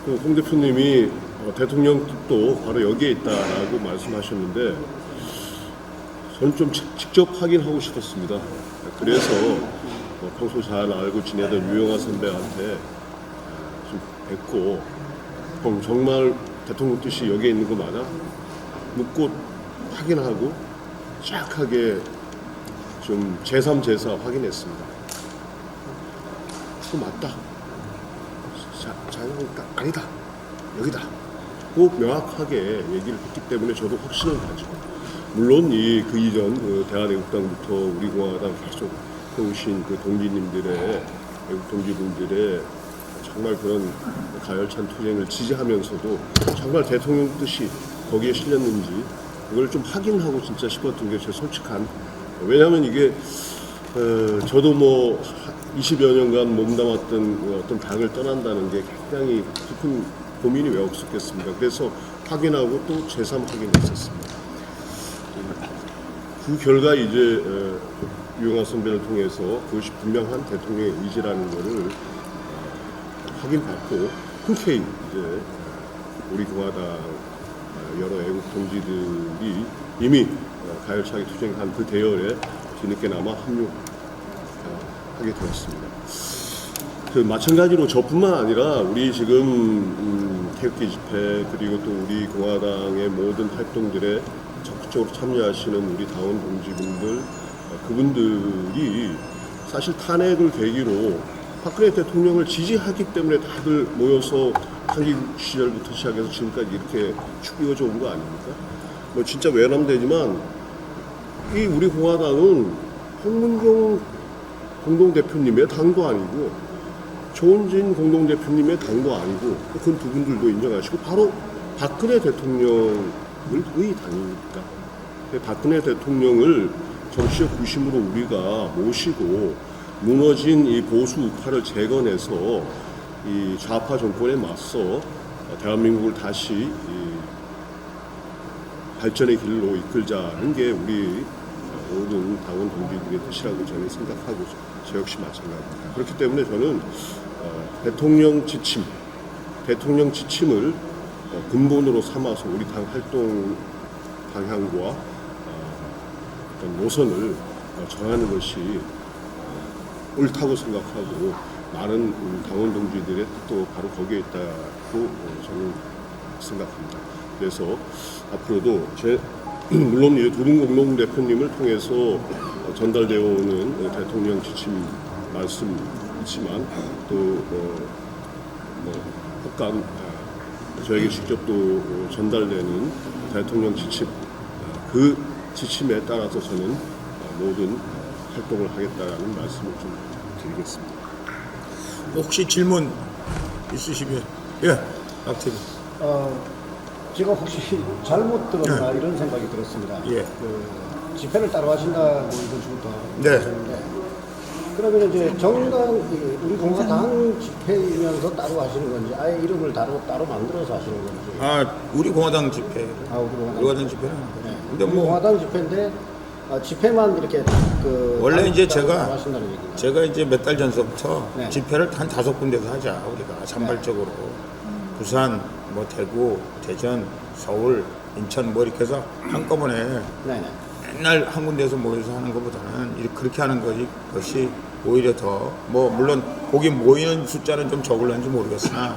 홍 대표님이 대통령 뜻도 바로 여기에 있다라고 말씀하셨는데 저는 좀 직접 확인하고 싶었습니다. 그래서 평소 잘 알고 지내던 유영아 선배한테 좀 뵙고 형 정말 대통령 뜻이 여기에 있는 거 맞아? 묻고 확인하고 정확하게 좀 제3, 제4 확인했습니다. 그거 맞다. 자유한국당 아니다. 여기다. 꼭 명확하게 얘기를 했기 때문에 저도 확신을 가지고 물론 그 이전 대한애국당부터 우리 공화당 계속 해오신 그 동지님들의 애국 동지분들의 정말 그런 가열찬 투쟁을 지지하면서도 정말 대통령 뜻이 거기에 실렸는지 그걸 좀 확인하고 진짜 싶었던 게 제 솔직한 왜냐하면 이게 저도 뭐 20여 년간 몸담았던 어떤 당을 떠난다는 게 굉장히 깊은 고민이 왜 없었겠습니까? 그래서 확인하고 또 제3 확인했었습니다. 그 결과 이제 유영아 선배를 통해서 그것이 분명한 대통령의 의지라는 것을 확인받고 흔쾌히 이제 우리 공화당 여러 애국 동지들이 이미 가열차게 투쟁한 그 대열에 뒤늦게나마 합류하게 되었습니다. 그 마찬가지로 저뿐만 아니라 우리 지금 태극기 집회 그리고 또 우리 공화당의 모든 활동들에 적극적으로 참여하시는 우리 당원 동지분들 그분들이 사실 탄핵을 계기로 박근혜 대통령을 지지하기 때문에 다들 모여서抗기 시절부터 시작해서 지금까지 이렇게 쭉 이어져 온 거 아닙니까? 뭐 진짜 외람되지만 이 우리 공화당은 홍문종 공동대표님의 당도 아니고 조은진 공동대표님의 당도 아니고 그건 두 분들도 인정하시고 바로 박근혜 대통령의 당입니다. 박근혜 대통령을 정치적 구심으로 우리가 모시고 무너진 이 보수 우파를 재건해서 이 좌파 정권에 맞서 대한민국을 다시 이 발전의 길로 이끌자는 게 우리 모든 당원 동지들의 뜻이라고 저는 생각하고 저 역시 마찬가지입니다. 그렇기 때문에 저는 대통령 지침을 근본으로 삼아서 우리 당 활동 방향과 어떤 노선을 정하는 것이 옳다고 생각하고 많은 당원 동지들의 뜻도 바로 거기에 있다고 저는 생각합니다. 그래서 앞으로도 물론 두 분 공동대표님을 통해서 전달되어 오는 대통령 지침 말씀이지만 또 혹간 저에게 직접 또 전달되는 대통령 지침 그 지침에 따라서 저는 모든 활동을 하겠다라는 말씀을 좀 드리겠습니다. 혹시 질문 있으시면 예, 박TV. 제가 혹시 잘못 들었나 이런 생각이 들었습니다. 예. 그 집회를 따로 하신다고 이번 주부터 네. 하셨는데 그러면 이제 정당 우리 공화당 집회이면서 따로 하시는 건지 아예 이름을 따로 만들어서 하시는 건지. 우리 공화당 집회. 우리 우리 공화당 집회는. 네. 근데 우리 뭐 공화당 집회인데 집회만 이렇게 그 원래 이제 따로 제가 하신다는 얘기인가요? 제가 이제 몇 달 전서부터 네. 집회를 한 5군데서 하자 우리가 산발적으로 부산, 뭐 대구, 대전, 서울, 인천 뭐 이렇게 해서 한꺼번에 네네. 맨날 한 군데에서 모여서 하는 것보다는 이렇게 그렇게 하는 것이 오히려 더 뭐 물론 거기 모이는 숫자는 좀 적을런지 모르겠으나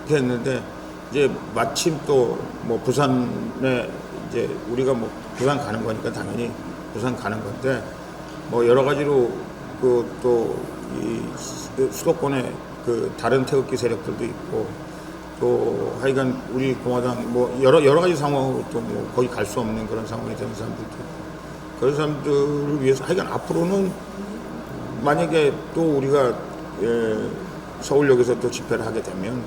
그렇게 했는데 이제 마침 또 뭐 부산에 이제 우리가 뭐 부산 가는 거니까 당연히 부산 가는 건데 뭐 여러 가지로 그 또 이 수도권에 그 다른 태극기 세력들도 있고 또 하여간 우리 공화당 뭐 여러 가지 상황으로 또 뭐 거기 갈 수 없는 그런 상황이 되는 사람들도 있고 그런 사람들을 위해서 하여간 앞으로는 만약에 또 우리가 서울역에서 또 집회를 하게 되면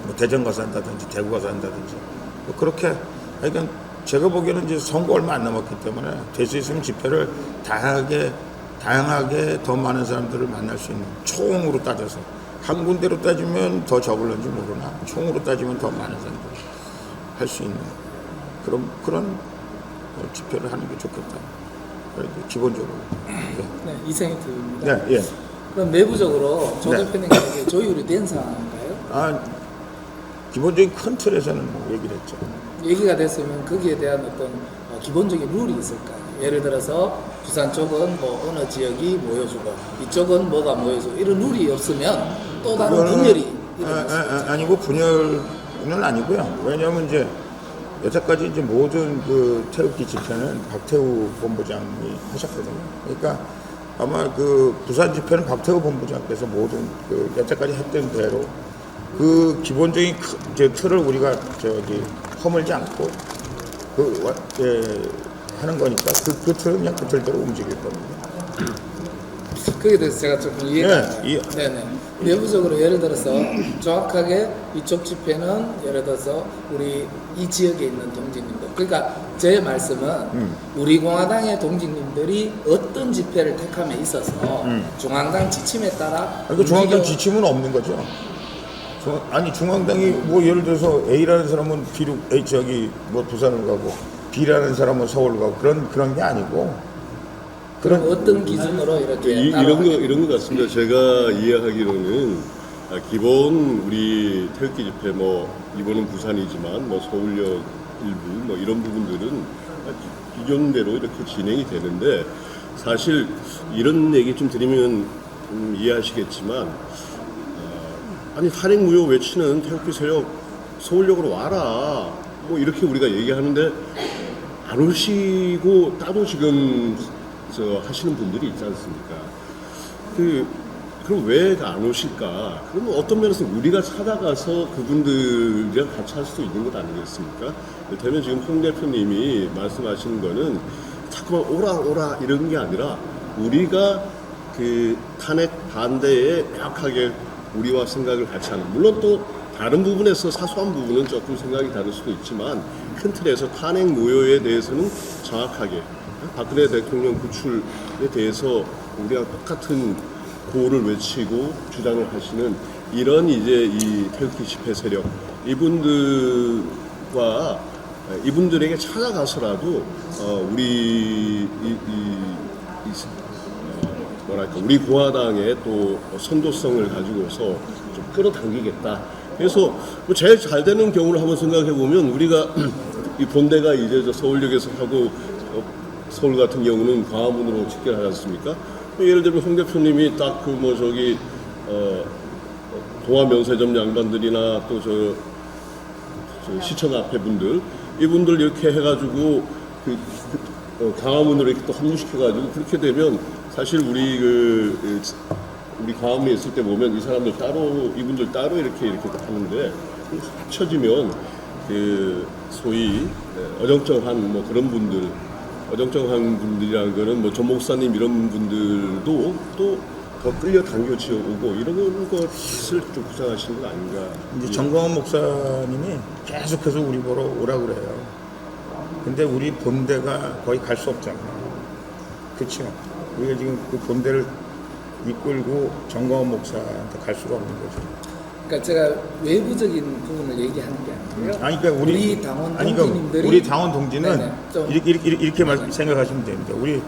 뭐 대전 가서 한다든지 대구 가서 한다든지 뭐 그렇게 하여간 제가 보기에는 이제 선거 얼마 안 남았기 때문에 될 수 있으면 집회를 다양하게 더 많은 사람들을 만날 수 있는 총으로 따져서 한 군데로 따지면 더 적을런지 모르나 총으로 따지면 더 많은 사람들 할 수 있는 그런 집회를 하는 게 좋겠다. 그래도 기본적으로. 네, 이생희입니다. 네, 예. 그럼 내부적으로 조 네. 대표님에게 조율이 된 상황인가요? 기본적인 큰 틀에서는 뭐 얘기를 했죠. 얘기가 됐으면 거기에 대한 어떤 기본적인 룰이 있을까요? 예를 들어서 부산 쪽은 뭐 어느 지역이 모여주고 이쪽은 뭐가 모여주고 이런 룰이 없으면 또 다른 분열이 일어날 수 있죠. 아니고 분열은 아니고요. 왜냐하면 이제 여태까지 이제 모든 그 태극기 집회는 박태우 본부장이 하셨거든요. 그러니까 아마 그 부산 집회는 박태우 본부장께서 모든 그 여태까지 했던 대로 그 기본적인 틀을 우리가 허물지 않고 하는 거니까 그 틀은 그냥 그 틀대로 움직일 겁니다. 거기에 대해서 제가 조금 이해가 네, 네네. 내부적으로 예를 들어서 정확하게 이쪽 집회는 예를 들어서 우리 이 지역에 있는 동지님들 그러니까 제 말씀은 우리 공화당의 동지님들이 어떤 집회를 택함에 있어서 중앙당 지침에 따라 그러니까 중앙당 움직여- 지침은 없는 거죠. 아니 중앙당이 뭐 예를 들어서 A라는 사람은 B로 저기 뭐 부산을 가고 B라는 사람은 서울 가고 그런 게 아니고 그럼 어떤 기준으로 이렇게 이런 것 같습니다. 제가 이해하기로는 기본 우리 태극기 집회 뭐 이번은 부산이지만 뭐 서울역 일부 뭐 이런 부분들은 기존대로 이렇게 진행이 되는데 사실 이런 얘기 좀 드리면 이해하시겠지만 아니 탄핵무효 외치는 태극기 세력 서울역으로 와라 뭐 이렇게 우리가 얘기하는데 안 오시고 따로 지금 하시는 분들이 있지 않습니까? 그럼 왜 안 오실까? 그러면 어떤 면에서 우리가 찾아가서 그분들이랑 같이 할 수도 있는 것 아니겠습니까? 이를테면 지금 홍 대표님이 말씀하시는 거는 자꾸만 오라 이런 게 아니라 우리가 그 탄핵 반대에 명확하게 우리와 생각을 같이 하는, 물론 또 다른 부분에서 사소한 부분은 조금 생각이 다를 수도 있지만 큰 틀에서 탄핵 무효에 대해서는 정확하게 박근혜 대통령 구출에 대해서 우리가 똑같은 구호를 외치고 주장을 하시는 이런 이제 이 태극기 집회 세력 이분들에게 찾아가서라도 우리 공화당의 또 선도성을 가지고서 좀 끌어당기겠다. 그래서 뭐 제일 잘 되는 경우를 한번 생각해 보면 우리가 이 본대가 이제 저 서울역에서 하고 서울 같은 경우는 광화문으로 집결하지 않습니까? 예를 들면 홍 대표님이 딱 그 뭐 저기 동아면세점 양반들이나 또 저 시청 앞에 분들 이분들 이렇게 해가지고 광화문으로 이렇게 또 합류시켜가지고 그렇게 되면 사실 우리 광화문에 있을 때 보면 이 사람들 따로 이분들 따로 이렇게 하는데 합쳐지면 그 소위 어정쩡한 뭐 그런 분들 어정쩡한 분들이라는 거는 뭐 전 목사님 이런 분들도 또 더 끌려 당겨지어 오고 이런 것을 좀 구상하시는 거 아닌가. 이제 정광훈 목사님이 계속해서 우리 보러 오라 그래요. 근데 우리 본대가 거의 갈 수 없잖아요. 그렇죠? 우리가 지금 그 본대를 이끌고 정광훈 목사한테 갈 수가 없는 거죠. 그러니까 제가 외부적인 부분을 얘기하는 게 아니고요. 아니 그러니까 우리 당원 아니, 그러니까 동지님들이 우리 당원 동지는 네네, 좀- 이렇게 생각하시면 됩니다. 우리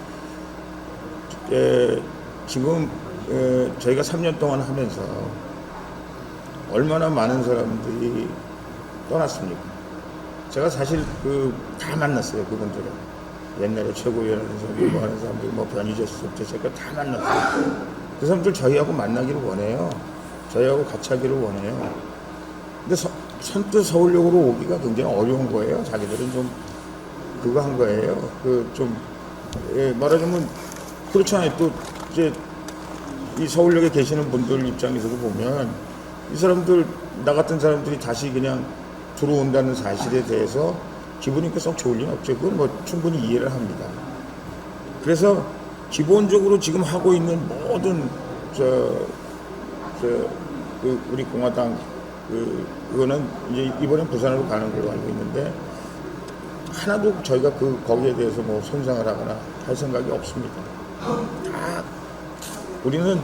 지금 저희가 3년 동안 하면서 얼마나 많은 사람들이 떠났습니까? 제가 사실 다 만났어요. 그분들을 옛날에 최고위원하는 사람들, 뭐 하는 사람들, 뭐 변희재수부터 제가 다 만났어요. 그 사람들 저희하고 만나기를 원해요. 저희하고 같이 하기를 원해요. 근데 선뜻 서울역으로 오기가 굉장히 어려운 거예요. 자기들은 좀 그거 한 거예요. 말하자면 그렇잖아요. 또 이제 이 서울역에 계시는 분들 입장에서도 보면 이 사람들 나 같은 사람들이 다시 그냥 들어온다는 사실에 대해서 기분이 썩 좋을 리는 없죠. 그건 뭐 충분히 이해를 합니다. 그래서 기본적으로 지금 하고 있는 모든 우리 공화당 그거는 이제 이번엔 부산으로 가는 걸로 알고 있는데 하나도 저희가 거기에 대해서 뭐 손상을 하거나 할 생각이 없습니다. 다 우리는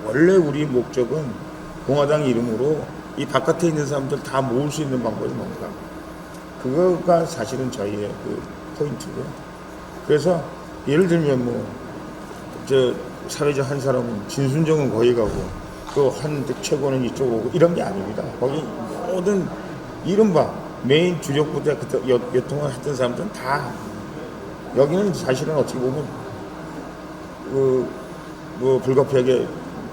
원래 우리 목적은 공화당 이름으로 이 바깥에 있는 사람들 다 모을 수 있는 방법이 뭔가 그거가 사실은 저희의 포인트고요. 그래서 예를 들면 사회자 한 사람은 진순정은 거기 가고 또 한 최고는 이쪽으로 오고 이런 게 아닙니다. 거기 모든 이른바 메인 주력 부대 여통을 했던 사람들은 다 여기는 사실은 어떻게 보면 불가피하게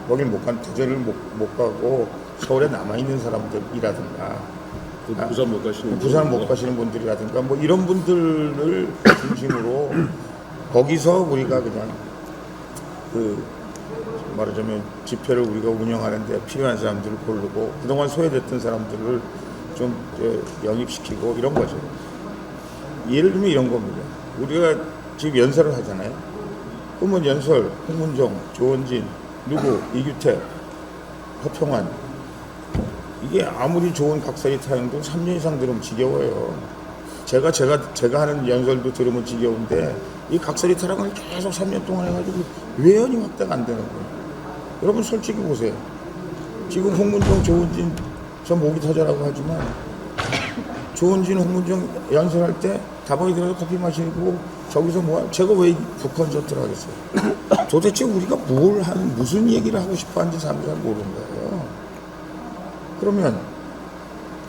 거길 못 간 대전을 못 가고 서울에 남아있는 사람들이라든가 부산 못 가시는 부산 못 가시는 분들이라든가 뭐 이런 분들을 중심으로 거기서 우리가 그냥 말하자면 집회를 우리가 운영하는데 필요한 사람들을 고르고 그동안 소외됐던 사람들을 좀 영입시키고 이런 거죠. 예를 들면 이런 겁니다. 우리가 지금 연설을 하잖아요. 그러면 연설, 홍문정, 조원진, 이규택, 허평환 이게 아무리 좋은 박사리 타령도 3년 이상 들으면 지겨워요. 제가 하는 연설도 들으면 지겨운데 이 각설이 타락을 계속 3년 동안 해가지고 외연이 확대가 안 되는 거예요. 여러분 솔직히 보세요. 지금 홍문종, 조은진 저 목이 터져라고 하지만 조은진, 홍문종 연설할 때 다방에 들어가서 커피 마시고 저기서 제가 왜 북콘서트를 하겠어요? 도대체 우리가 무슨 얘기를 하고 싶어 하는지 사람들이 잘 모르는 거예요. 그러면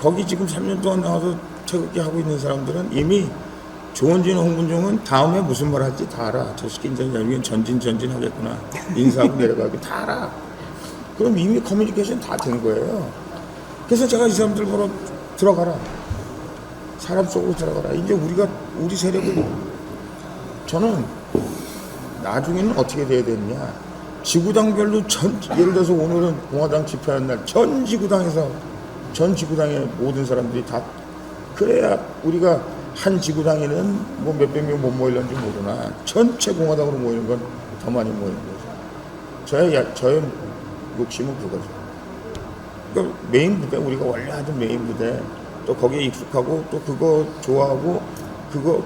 거기 지금 3년 동안 나와서 태극기 하고 있는 사람들은 이미 조은진, 홍문종은 다음에 무슨 말 할지 다 알아. 저 새끼 이제 여기는 전진 하겠구나. 인사하고 내려가고 다 알아. 그럼 이미 커뮤니케이션 다 된 거예요. 그래서 제가 이 사람들 보러 들어가라. 사람 속으로 들어가라. 이제 우리 세력을 저는 나중에는 어떻게 돼야 되느냐. 지구당별로 예를 들어서 오늘은 공화당 집회하는 날 전 지구당의 모든 사람들이 다 그래야 우리가 한 지구당에는 뭐 몇백 명 못 모이려는지 모르나 전체 공화당으로 모이는 건 더 많이 모이는 거죠. 저의 욕심은 그거죠. 그러니까 메인 무대, 우리가 원래 하던 메인 무대, 또 거기에 익숙하고 또 그거 좋아하고 그거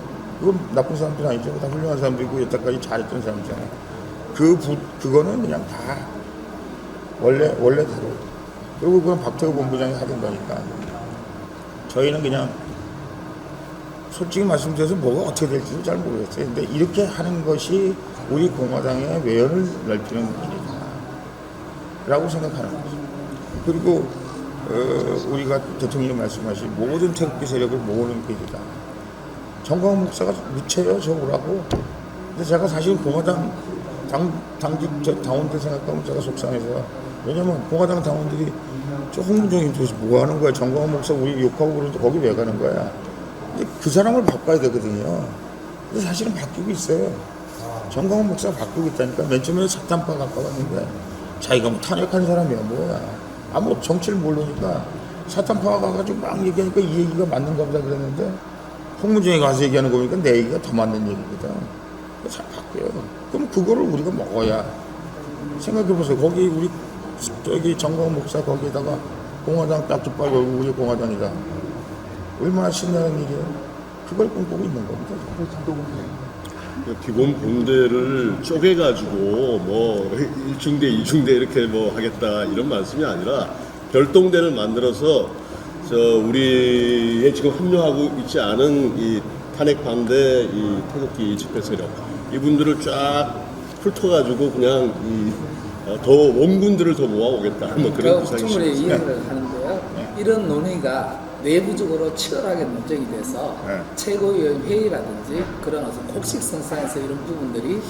나쁜 사람들 아니죠. 다 훌륭한 사람들이고 여태까지 잘했던 사람이잖아요. 그거는 그냥 다 원래대로. 그리고 그건 박태우 본부장이 하던 거니까. 저희는 그냥 솔직히 말씀드려서 뭐가 어떻게 될지도 잘 모르겠어요. 근데 이렇게 하는 것이 우리 공화당의 외연을 넓히는 길이다 라고 생각하는 거죠. 그리고 우리가 대통령이 말씀하신 모든 태극기 세력을 모으는 길이다. 정광훈 목사가 무채요 저거라고. 근데 제가 사실 공화당 당원들 생각하면 제가 속상해서. 왜냐면 공화당 당원들이 저 홍문종이 도대체 뭐 하는 거야. 정광훈 목사 우리 욕하고 그러는데 거기 왜 가는 거야. 근데 그 사람을 바꿔야 되거든요. 근데 사실은 바뀌고 있어요. 정광훈 목사가 바뀌고 있다니까. 맨 처음에 사탄파 가까웠는데 자기가 뭐 탄핵한 사람이야 뭐야. 아무 정치를 모르니까 사탄파가 가가지고 막 얘기하니까 이 얘기가 맞는가 보다 그랬는데 홍문종이 가서 얘기하는 거 보니까 내 얘기가 더 맞는 얘기거든. 잘 바뀌어요. 그럼 그거를 우리가 먹어야. 생각해보세요. 거기 우리 저기 정광훈 목사 거기에다가 공화당 딱지 빨고 우리 공화당이다. 얼마나 신나는 일이에요. 그걸 꿈꾸고 있는 겁니다. 기본 본대를 쪼개가지고 뭐 1중대, 2중대 이렇게 뭐 하겠다 이런 말씀이 아니라 별동대를 만들어서 우리의 지금 합류하고 있지 않은 이 탄핵 반대 이 태극기 집회 세력 이분들을 쫙 훑어가지고 그냥 더 원군들을 더 모아오겠다 뭐 그런 구상이시죠. 충분히 이해를 하는데요. 이런 논의가 내부적으로 치열하게 논쟁이 돼서 최고위원 회의라든지 그런 어떤 곡식선상에서 이런 부분들이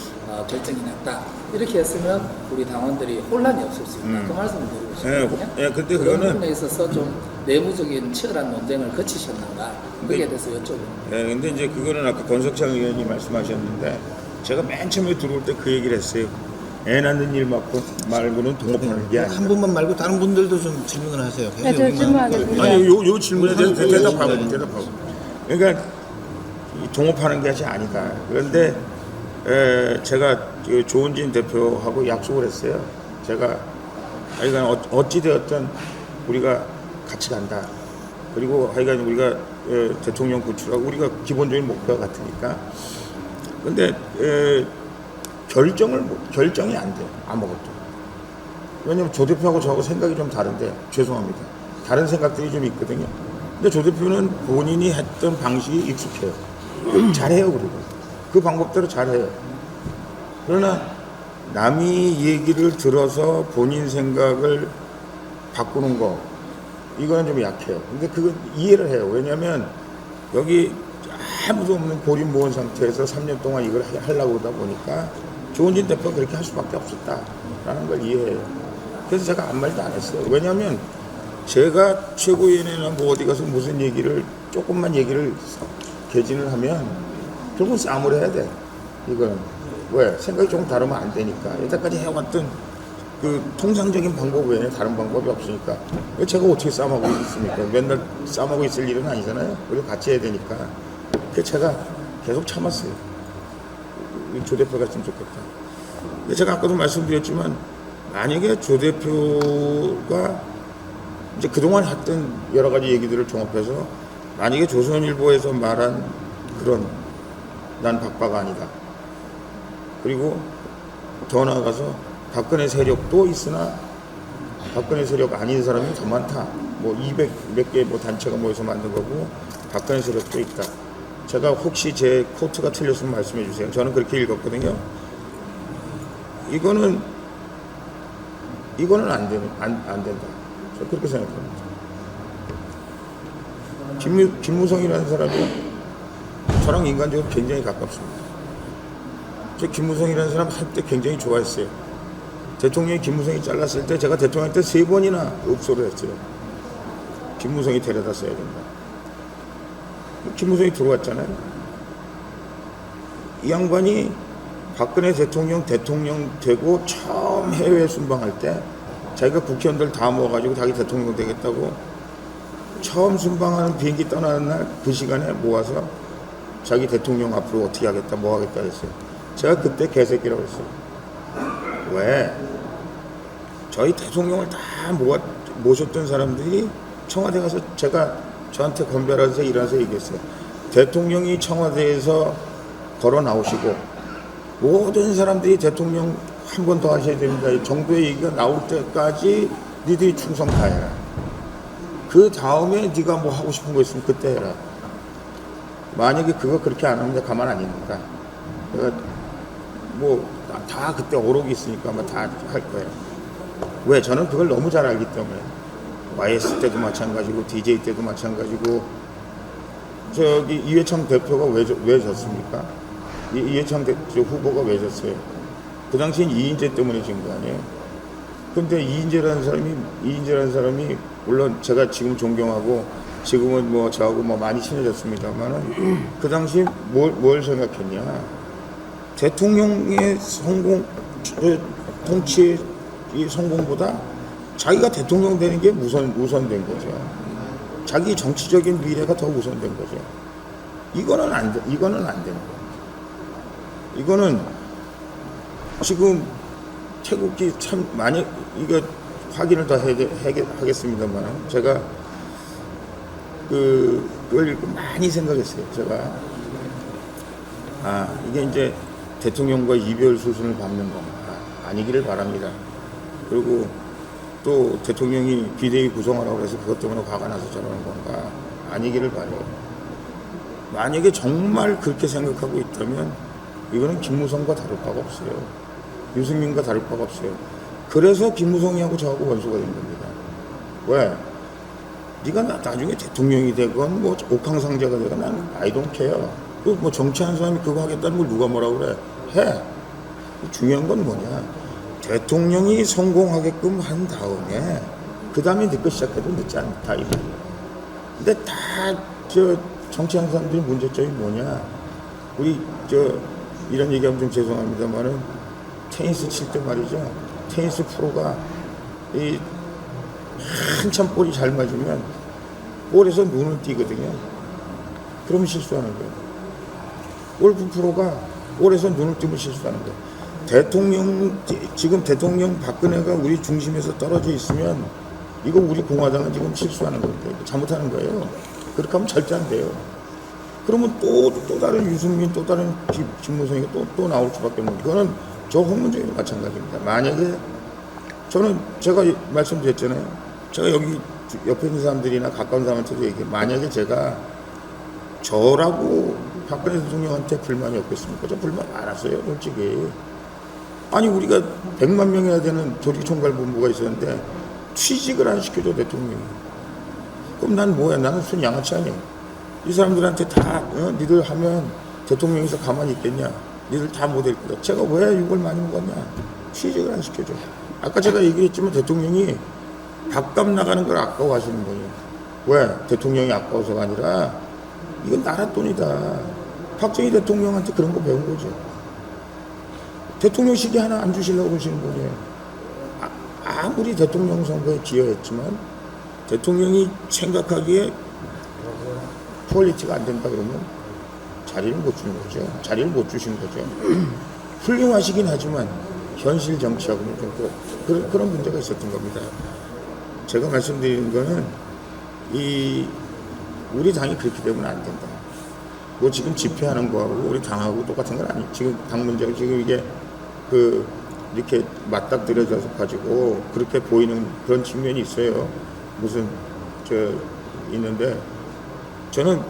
결정이 났다. 이렇게 했으면 우리 당원들이 혼란이 없을 수 있다. 그 말씀을 드리고 싶거든요. 근데 그런 그거는 부분에 있어서 좀 내부적인 치열한 논쟁을 거치셨는가 거기에 대해서 여쭤보는 거예요. 근데 이제 그거는 아까 권석창 의원이 말씀하셨는데 제가 맨 처음에 들어올 때 그 얘기를 했어요. 애 낳는 일 말고는 동업하는 게 아니다. 한 분만 말고 다른 분들도 좀 질문을 하세요. 계속 네, 저 여기만. 질문하겠습니다. 아니 요 질문에 대답하고. 그러니까 동업하는 것이 아니다. 그런데 제가 조은진 대표하고 약속을 했어요. 제가 하여간 어찌 되었든 우리가 같이 간다. 그리고 하여간 우리가 대통령 구출하고 우리가 기본적인 목표가 같으니까. 근데 결정이 안 돼요. 아무것도. 왜냐면 조 대표하고 저하고 생각이 좀 다른데 죄송합니다. 다른 생각들이 좀 있거든요. 근데 조 대표는 본인이 했던 방식이 익숙해요. 잘해요. 그리고 그 방법대로 잘해요. 그러나 남이 얘기를 들어서 본인 생각을 바꾸는 거 이거는 좀 약해요. 근데 그건 이해를 해요. 왜냐면 여기 아무도 없는 고립 모은 상태에서 3년 동안 이걸 하려고 그러다 보니까 조은진 대표가 그렇게 할 수밖에 없었다라는 걸 이해해요. 그래서 제가 아무 말도 안 했어요. 왜냐하면 제가 최고위원회나 뭐 어디 가서 무슨 얘기를 조금만 얘기를 개진을 하면 결국 싸움을 해야 돼. 이거는 왜 생각이 조금 다르면 안 되니까. 여태까지 해왔던 그 통상적인 방법 외에 다른 방법이 없으니까 제가 어떻게 싸움하고 있습니까? 맨날 싸움하고 있을 일은 아니잖아요. 그리고 같이 해야 되니까. 그래서 제가 계속 참았어요. 조 대표가 했으면 좋겠다. 근데 제가 아까도 말씀드렸지만 만약에 조 대표가 이제 그동안 했던 여러 가지 얘기들을 종합해서 만약에 조선일보에서 말한 그런 난 박바가 아니다. 그리고 더 나아가서 박근혜 세력도 있으나 박근혜 세력 아닌 사람이 더 많다. 뭐 200 몇 개 뭐 단체가 모여서 만든 거고 박근혜 세력도 있다. 제가 혹시 제 코트가 틀렸으면 말씀해 주세요. 저는 그렇게 읽었거든요. 이거는 안 된다. 저 그렇게 생각합니다. 김무성이라는 사람이 저랑 인간적으로 굉장히 가깝습니다. 저 김무성이라는 사람 할 때 굉장히 좋아했어요. 대통령이 김무성이 잘랐을 때 제가 대통령한테 3번이나 읍소를 했어요. 김무성이 데려다 써야 된다. 김무성이 들어왔잖아요. 이 양반이 박근혜 대통령 되고 처음 해외 순방할 때 자기가 국회의원들 다 모아가지고 자기 대통령 되겠다고 처음 순방하는 비행기 떠나는 날 그 시간에 모아서 자기 대통령 앞으로 어떻게 하겠다 뭐 하겠다 했어요. 제가 그때 개새끼라고 했어요. 왜? 저희 대통령을 다 모셨던 사람들이 청와대 가서 제가 저한테 건배하면서 일하면서 얘기했어요. 대통령이 청와대에서 걸어 나오시고 모든 사람들이 대통령 한 번 더 하셔야 됩니다. 이 정도의 얘기가 나올 때까지 니들이 충성 다해라. 그 다음에 네가 뭐 하고 싶은 거 있으면 그때 해라. 만약에 그거 그렇게 안 하면 가만 안 있는다. 내가 뭐 다 그때 오록이 있으니까 아마 다 할 거예요. 왜? 저는 그걸 너무 잘 알기 때문에. YS 때도 마찬가지고 DJ 때도 마찬가지고 저기 이회창 대표가 왜 졌습니까? 이회창 후보가 왜 졌어요? 그 당시엔 이인재 때문에 진 거 아니에요? 근데 이인재라는 사람이 물론 제가 지금 존경하고 지금은 뭐 저하고 뭐 많이 친해졌습니다만은 그 당시 뭘 생각했냐? 대통령의 성공, 통치의 이 성공보다 자기가 대통령 되는 게 우선된 거죠. 자기 정치적인 미래가 더 우선된 거죠. 이거는 안 되는 거예요. 이거는 지금 태국이 참 많이 이거 확인을 더 하겠습니다만 제가 그걸 많이 생각했어요. 제가 이게 이제 대통령과 이별 수순을 밟는 건가 아니기를 바랍니다. 그리고 또 대통령이 비대위 구성하라고 해서 그것 때문에 화가 나서 저러는 건가 아니기를 바라요. 만약에 정말 그렇게 생각하고 있다면 이거는 김무성과 다를 바가 없어요. 유승민과 다를 바가 없어요. 그래서 김무성이하고 저하고 원수가 된 겁니다. 왜? 네가 나중에 대통령이 되건 뭐 옥황상제가 되건 난 I don't care. 그 뭐 정치하는 사람이 그거 하겠다는 걸 누가 뭐라고 그래. 해. 중요한 건 뭐냐. 대통령이 성공하게끔 한 다음에 그 다음에 네 거 시작해도 늦지 않다. 근데 다 정치하는 사람들이 문제점이 뭐냐. 우리 이런 얘기하면 좀 죄송합니다만은 테니스 칠 때 말이죠. 테니스 프로가 이 한참 볼이 잘 맞으면 볼에서 눈을 띄거든요. 그러면 실수하는 거예요. 골프 프로가 볼에서 눈을 뜨면 실수하는 거예요. 지금 대통령 박근혜가 우리 중심에서 떨어져 있으면 이거 우리 공화당은 지금 실수하는 건데 잘못하는 거예요. 그렇게 하면 절대 안 돼요. 그러면 또 다른 유승민 또 다른 김무성이 또 나올 수밖에 없는 거예요. 이거는 저 홍문정이도 마찬가지입니다. 만약에 저는 제가 말씀드렸잖아요. 제가 여기 옆에 있는 사람들이나 가까운 사람한테도 얘기해요. 만약에 제가 저라고 박근혜 대통령한테 불만이 없겠습니까? 저 불만 많았어요, 솔직히. 아니 우리가 100만 명이나 되는 조직총괄본부가 있었는데 취직을 안 시켜줘 대통령이. 그럼 난 뭐야? 나는 순 양아치 아니야. 이 사람들한테 다 니들 하면 대통령에서 가만히 있겠냐? 니들 다 못할 거다. 제가 왜 이걸 많이 먹었냐? 취직을 안 시켜줘. 아까 제가 얘기했지만 대통령이 밥값 나가는 걸 아까워하시는 거예요. 왜? 대통령이 아까워서가 아니라 이건 나라 돈이다. 박정희 대통령한테 그런 거 배운 거죠. 대통령 시계 하나 안 주시려고 그러시는 거예요. 아무리 대통령 선거에 기여했지만 대통령이 생각하기에 퀄리티가 안 된다 그러면 자리를 못 주는 거죠. 자리를 못 주신 거죠. 훌륭하시긴 하지만 현실 정치하고는 좀 그런 문제가 있었던 겁니다. 제가 말씀드리는 거는 우리 당이 그렇게 되면 안 된다. 뭐 지금 집회하는 거하고 우리 당하고 똑같은 건 아니. 지금 당 문제가 지금 이게 이렇게 맞닥뜨려져서 가지고 그렇게 보이는 그런 측면이 있어요. 무슨 있는데 저는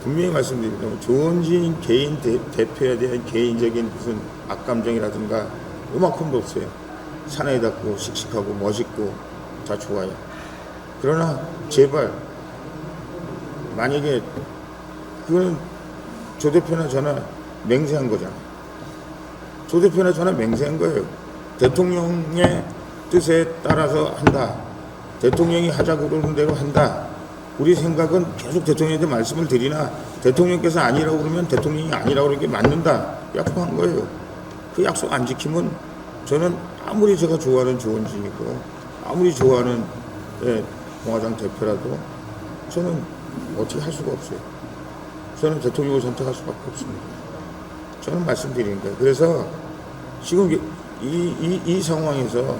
분명히 말씀드리면 조원진 개인 대표에 대한 개인적인 무슨 악감정이라든가 요만큼도 없어요. 사나이답고 씩씩하고 멋있고 다 좋아요. 그러나 제발 만약에 그거는 조 대표나 저나 맹세한 거잖아. 조 대표나 저나 맹세한 거예요. 대통령의 뜻에 따라서 한다. 대통령이 하자고 그러는 대로 한다. 우리 생각은 계속 대통령한테 말씀을 드리나 대통령께서 아니라고 그러면 대통령이 아니라고 그러는 게 맞는다. 약속한 거예요. 그 약속 안 지키면 저는 아무리 제가 좋아하는 조원진이고 아무리 좋아하는 공화당 대표라도 저는 어떻게 할 수가 없어요. 저는 대통령을 선택할 수밖에 없습니다. 저는 말씀드리는 거예요. 그래서 지금 이 상황에서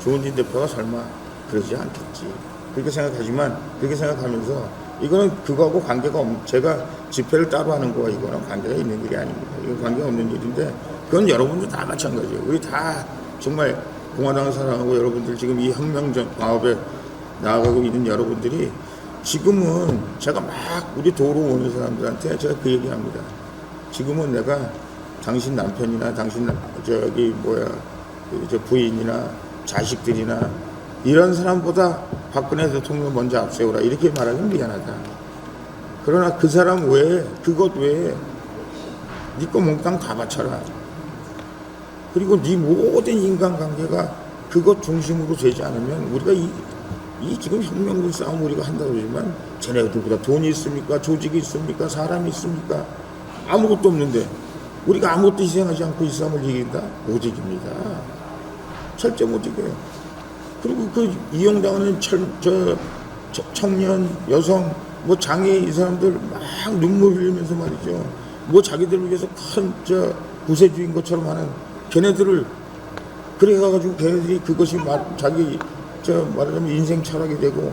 조원진 대표가 설마 그러지 않겠지. 그렇게 생각하지만 그렇게 생각하면서 이거는 그거하고 관계가 없는 제가 집회를 따로 하는 거와 이거는 관계가 있는 일이 아닙니다. 이건 관계가 없는 일인데 그건 여러분들 다 마찬가지예요. 우리 다 정말 공화당을 사랑하고 여러분들 지금 이 혁명전 과업에 나아가고 있는 여러분들이 지금은 제가 막 우리 도로 오는 사람들한테 제가 그 얘기합니다. 지금은 내가 당신 남편이나 당신 부인이나 자식들이나 이런 사람보다 박근혜 대통령 먼저 앞세우라 이렇게 말하면 미안하다. 그러나 그 사람 외에 그것 외에 네 거 몽땅 다 바쳐라. 그리고 네 모든 인간관계가 그것 중심으로 되지 않으면 우리가 이 지금 혁명군 싸움 우리가 한다고 그러지만 쟤네들보다 돈이 있습니까? 조직이 있습니까? 사람이 있습니까? 아무것도 없는데 우리가 아무것도 희생하지 않고 이 싸움을 이긴다? 못 이깁니다. 절대 못 이겨요. 그리고 그 이용당하는 청년, 여성, 뭐 장애 이 사람들 막 눈물 흘리면서 말이죠. 뭐 자기들을 위해서 큰 구세주인 것처럼 하는 걔네들을 그래 가지고 걔네들이 그것이 자기 말하자면 인생 철학이 되고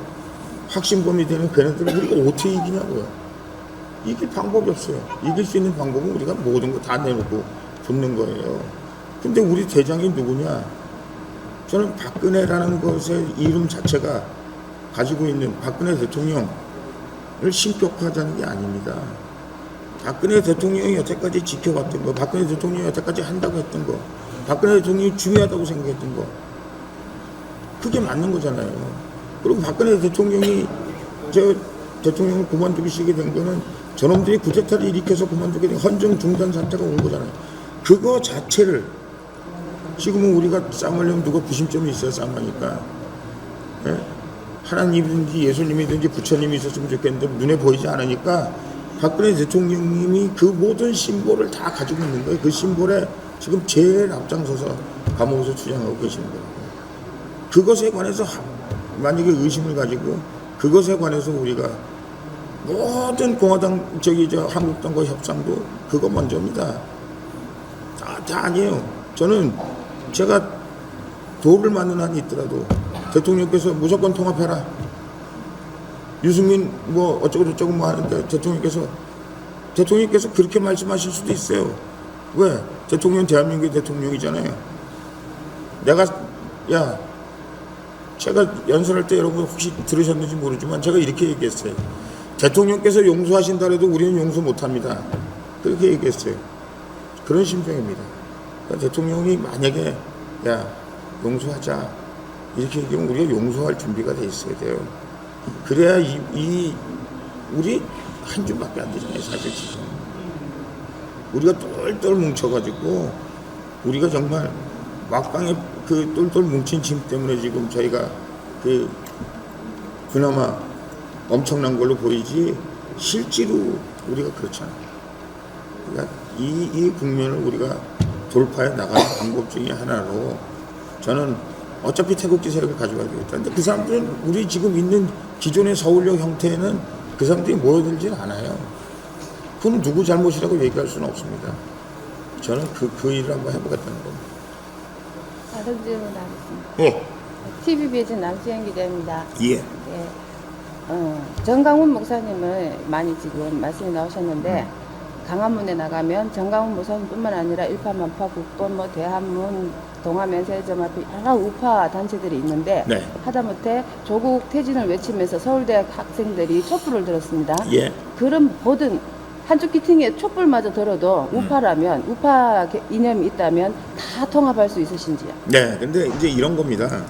확신범이 되는 걔네들을 우리가 어떻게 이기냐고요. 이길 방법이 없어요. 이길 수 있는 방법은 우리가 모든 거 다 내놓고 붙는 거예요. 근데 우리 대장이 누구냐? 저는 박근혜라는 것의 이름 자체가 가지고 있는 박근혜 대통령을 신격화하자는 게 아닙니다. 박근혜 대통령이 여태까지 지켜왔던 거, 박근혜 대통령이 여태까지 한다고 했던 거, 박근혜 대통령이 중요하다고 생각했던 거, 그게 맞는 거잖아요. 그리고 박근혜 대통령이 대통령을 그만두시게 된 거는 저놈들이 쿠데타를 일으켜서 그만두게 된 헌정 중단 사태가 온 거잖아요. 그거 자체를 지금은 우리가 싸움하려면 누가 구심점이 있어야 싸움하니까 하나님이든지 예수님이든지 부처님이 있었으면 좋겠는데 눈에 보이지 않으니까 박근혜 대통령님이 그 모든 심볼을 다 가지고 있는 거예요. 그 심볼에 지금 제일 앞장서서 감옥에서 투쟁하고 계시는 거예요. 그것에 관해서 만약에 의심을 가지고 그것에 관해서 우리가 모든 공화당 한국당과 협상도 그거 먼저입니다. 다 아니에요. 저는 제가 도를 맞는 한이 있더라도 대통령께서 무조건 통합해라. 유승민 뭐 어쩌고 저쩌고 뭐 하는데 대통령께서 그렇게 말씀하실 수도 있어요. 왜? 대통령 대한민국의 대통령이잖아요. 제가 연설할 때 여러분 혹시 들으셨는지 모르지만 제가 이렇게 얘기했어요. 대통령께서 용서하신다 해도 우리는 용서 못합니다. 그렇게 얘기했어요. 그런 심정입니다. 그러니까 대통령이 만약에 용서하자 이렇게 얘기하면 우리가 용서할 준비가 돼 있어야 돼요. 그래야 우리 한 줌밖에 안 되잖아요. 사실 지금 우리가 똘똘 뭉쳐가지고 우리가 정말 막강의 그 똘똘 뭉친 힘 때문에 지금 저희가 그나마 엄청난 걸로 보이지 실제로 우리가 그렇잖아요. 그러니까 이 국면을 우리가 돌파해 나가는 방법 중에 하나로 저는 어차피 태극기 세력을 가져가야 되겠다. 근데 그 사람들은 우리 지금 있는 기존의 서울역 형태에는 그 사람들이 모여들지는 않아요. 그건 누구 잘못이라고 얘기할 수는 없습니다. 저는 그 일을 한번 해보겠다는 겁니다. 다른 질문 하겠습니다. 예. TVBS 남수현 기자입니다. 예. 예. 정강훈 목사님을 많이 지금 말씀이 나오셨는데 강화문에 나가면 정강훈 목사님뿐만 아니라 일파만파 국본 뭐 대한문 동아면세점 앞에 여러 우파 단체들이 있는데 네. 하다못해 조국 퇴진을 외치면서 서울대학 학생들이 촛불을 들었습니다. 예. 그런 모든 한쪽 귀퉁이에 촛불마저 들어도 우파라면 우파 이념이 있다면 다 통합할 수 있으신지요? 네, 근데 이제 이런 겁니다.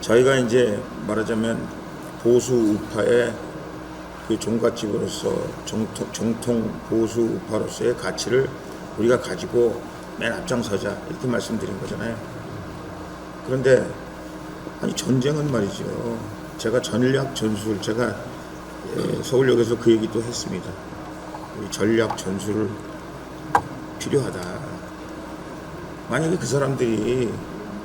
저희가 이제 말하자면 보수 우파의 그 종갓집으로서 정통 보수 우파로서의 가치를 우리가 가지고 맨 앞장서자 이렇게 말씀드린 거잖아요. 그런데 아니 전쟁은 말이죠. 제가 전략 전술 제가 서울역에서 그 얘기도 했습니다. 우리 전략 전술을 필요하다. 만약에 그 사람들이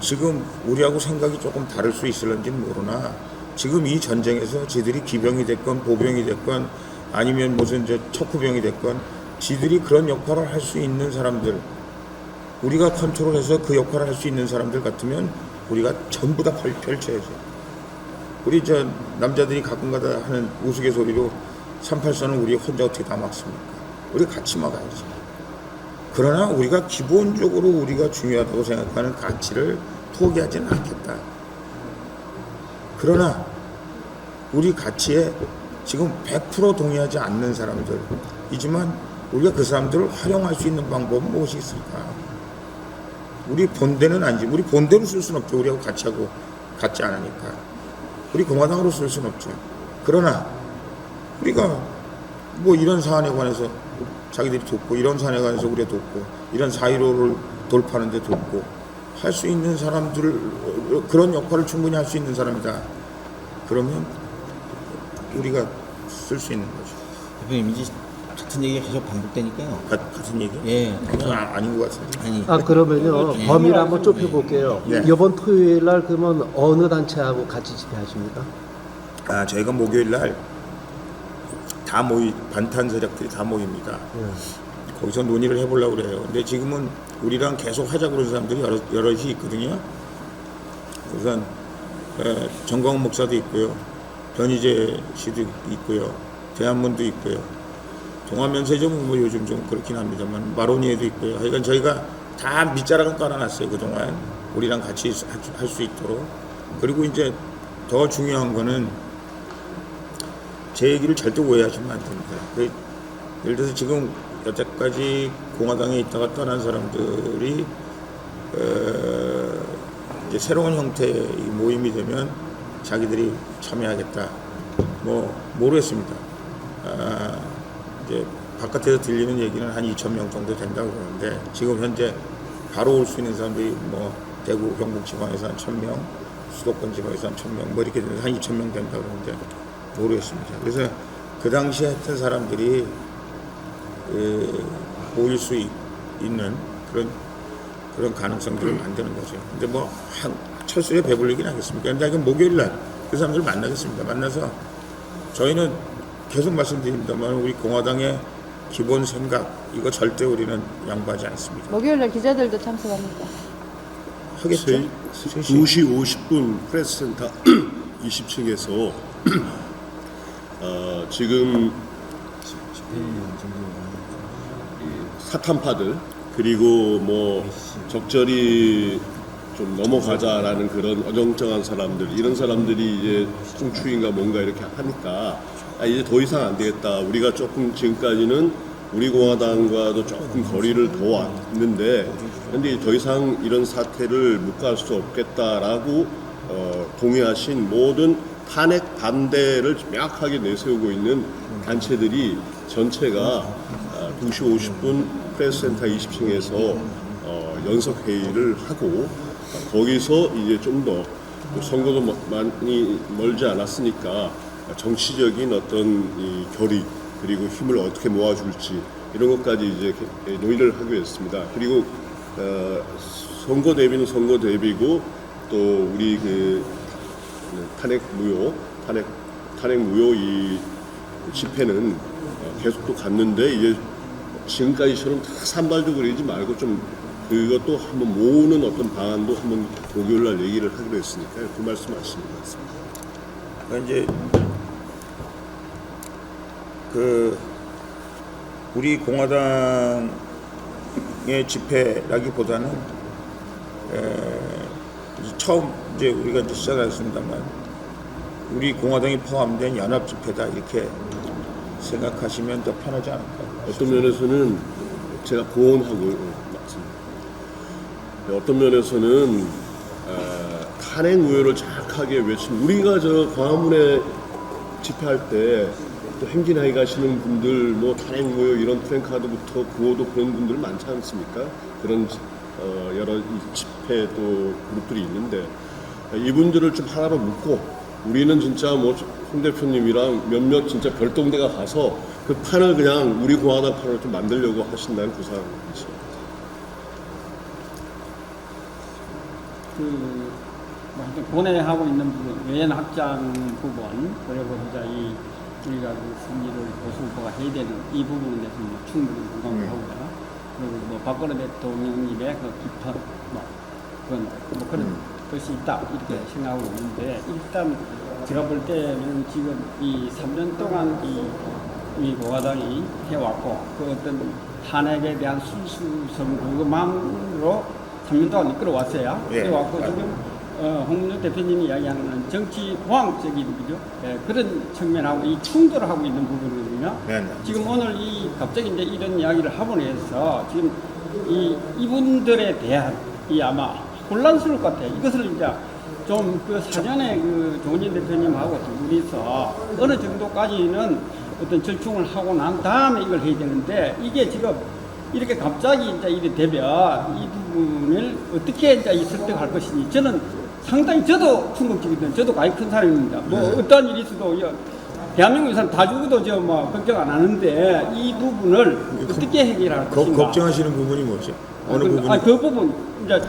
지금 우리하고 생각이 조금 다를 수 있을런지는 모르나 지금 이 전쟁에서 지들이 기병이 됐건 보병이 됐건 아니면 무슨 척후병이 됐건 지들이 그런 역할을 할 수 있는 사람들 우리가 컨트롤해서 그 역할을 할 수 있는 사람들 같으면 우리가 전부 다 펼쳐야죠. 우리 남자들이 가끔가다 하는 우스갯소리로 384는 우리 혼자 어떻게 다 막습니까? 우리 같이 막아야지. 그러나 우리가 기본적으로 우리가 중요하다고 생각하는 가치를 포기하지는 않겠다. 그러나 우리 가치에 지금 100% 동의하지 않는 사람들이지만 우리가 그 사람들을 활용할 수 있는 방법은 무엇이 있을까? 우리 본대는 아니지. 우리 본대로 쓸 수는 없죠. 우리하고 같지 않으니까. 우리 공화당으로 쓸 수는 없죠. 그러나 우리가 뭐 이런 사안에 관해서 자기들이 돕고 이런 사안에 관해서 우리가 돕고 이런 4.15를 돌파하는 데 돕고 할 수 있는 사람들을 그런 역할을 충분히 할 수 있는 사람이다. 그러면 우리가 쓸 수 있는 거죠. 대표님 이제 같은 얘기가 계속 반복되니까요. 같은 얘기? 예. 그건 아닌 것 같은데. 아니. 그러면요 범위를 한번 좁혀볼게요. 네. 이번 토요일 날 그러면 어느 단체하고 같이 집회하십니까? 저희가 목요일 날 다 반탄 세력들이 다 모입니다. 거기서 논의를 해보려고 그래요. 근데 지금은 우리랑 계속 하자고 그러는 사람들이 여럿이 있거든요. 우선 정광훈 목사도 있고요. 변희재 씨도 있고요. 대한문도 있고요. 동아면세점은 뭐 요즘 좀 그렇긴 합니다만 마로니에도 있고요. 하여간 저희가 다 밑자락은 깔아놨어요. 그동안 우리랑 같이 할 수 있도록. 그리고 이제 더 중요한 거는 제 얘기를 절대 오해하시면 안 됩니다. 예를 들어서 지금 여태까지 공화당에 있다가 떠난 사람들이 이제 새로운 형태의 모임이 되면 자기들이 참여하겠다. 뭐 모르겠습니다. 이제 바깥에서 들리는 얘기는 한 2,000명 정도 된다고 그러는데 지금 현재 바로 올 수 있는 사람들이 뭐 대구 경북 지방에서 한 1,000명, 수도권 지방에서 한 1,000명, 뭐 이렇게 되면 한 2,000명 된다고 그러는데 모르겠습니다. 그래서 그 당시에 했던 사람들이 모일 수 있는 그런 가능성들을 만드는 거죠. 근데 뭐 철수에 배불리긴 하겠습니까? 근데 이건 목요일 날 그 사람들 만나겠습니다. 만나서 저희는 계속 말씀드립니다만 우리 공화당의 기본 생각 이거 절대 우리는 양보하지 않습니다. 목요일날 기자들도 참석합니까? 하겠죠? 2시 50분 프레스센터 20층에서 지금 사탄파들 그리고 뭐 적절히 좀 넘어가자라는 그런 어정쩡한 사람들 이런 사람들이 이제 총추인가 뭔가 이렇게 하니까 이제 더 이상 안 되겠다. 우리가 조금 지금까지는 우리 공화당과도 조금 거리를 더 왔는데 근데 더 이상 이런 사태를 묵과할 수 없겠다라고 동의하신 모든 탄핵 반대를 명확하게 내세우고 있는 단체들이 전체가 2시 50분 프레스센터 20층에서 연석회의를 하고 거기서 이제 좀 더 선거도 많이 멀지 않았으니까 정치적인 어떤 이 결의 그리고 힘을 어떻게 모아줄지 이런 것까지 이제 논의를 하기로 했습니다. 그리고 선거 대비는 선거 대비고 또 우리 그 탄핵 무효 이 집회는 계속 또 갔는데 이제 지금까지처럼 다 산발적으로 이러지 말고 좀 그것도 한번 모으는 어떤 방안도 한번 목요일 날 얘기를 하기로 했으니까요. 그 말씀하시는 것 같습니다. 그러니까 이제 그 우리 공화당의 집회라기보다는 처음 이제 우리가 이제 시작했습니다만 우리 공화당이 포함된 연합 집회다 이렇게 생각하시면 더 편하지 않을까. 어떤 면에서는 제가 고언하고 맞습니다. 어떤 면에서는 탄핵 우회를 정확하게 외친 우리가 저 광화문에 집회할 때 또 행진하게 가시는 분들 뭐 탄핵 우회 이런 플랜카드부터 구호도 그런 분들 많지 않습니까? 그런 여러 집회 또 그룹들이 있는데 이분들을 좀 하나로 묶고 우리는 진짜 뭐 홍 대표님이랑 몇몇 진짜 별동대가 가서 그 판을 그냥 우리 공화당 판을 좀 만들려고 하신다는 구상이 있습니다. 뭐 하여튼 고뇌하고 있는 부분, 외연 확장 부분, 그리고 진짜 이 우리가 그 승리를 보수 후보가 해야 되는 이 부분에 대해서 뭐 충분히 공감을 하고요. 그리고 뭐 박근혜 대통령님의 그 깊은 그런 것이 있다 이렇게 생각하고 있는데 일단 제가 볼 때는 지금 이 3년 동안 이 공화당이 해왔고 그 어떤 탄핵에 대한 순수성 그것만으로 3년 동안 이끌어왔어요. 예. 그래왔고 지금 홍문종 대표님이 이야기하는 정치 보항적인 그죠? 예, 그런 측면하고 이 충돌을 하고 있는 부분이거든요. 네. 지금 오늘 이 갑자기 이제 이런 이야기를 하고 해서 지금 이분들에 대한 이 아마 혼란스러울 것 같아요. 이것을 이제 좀 그 사전에 그 조은진 대표님하고 둘이서 어느 정도까지는 어떤 절충을 하고 난 다음에 이걸 해야 되는데 이게 지금 이렇게 갑자기 이제 이래 되면 이 부분을 어떻게 이제 설득할 것이니 저는 상당히 저도 충격적이거든요. 저도 가히 큰 사람입니다. 뭐 어떤 일이 있어도 대한민국 사람 다 죽어도 저 뭐 걱정 안 하는데 이 부분을 어떻게 해결할 것인가. 걱정하시는 부분이 뭐죠? 어느 부분이? 그 부분 이제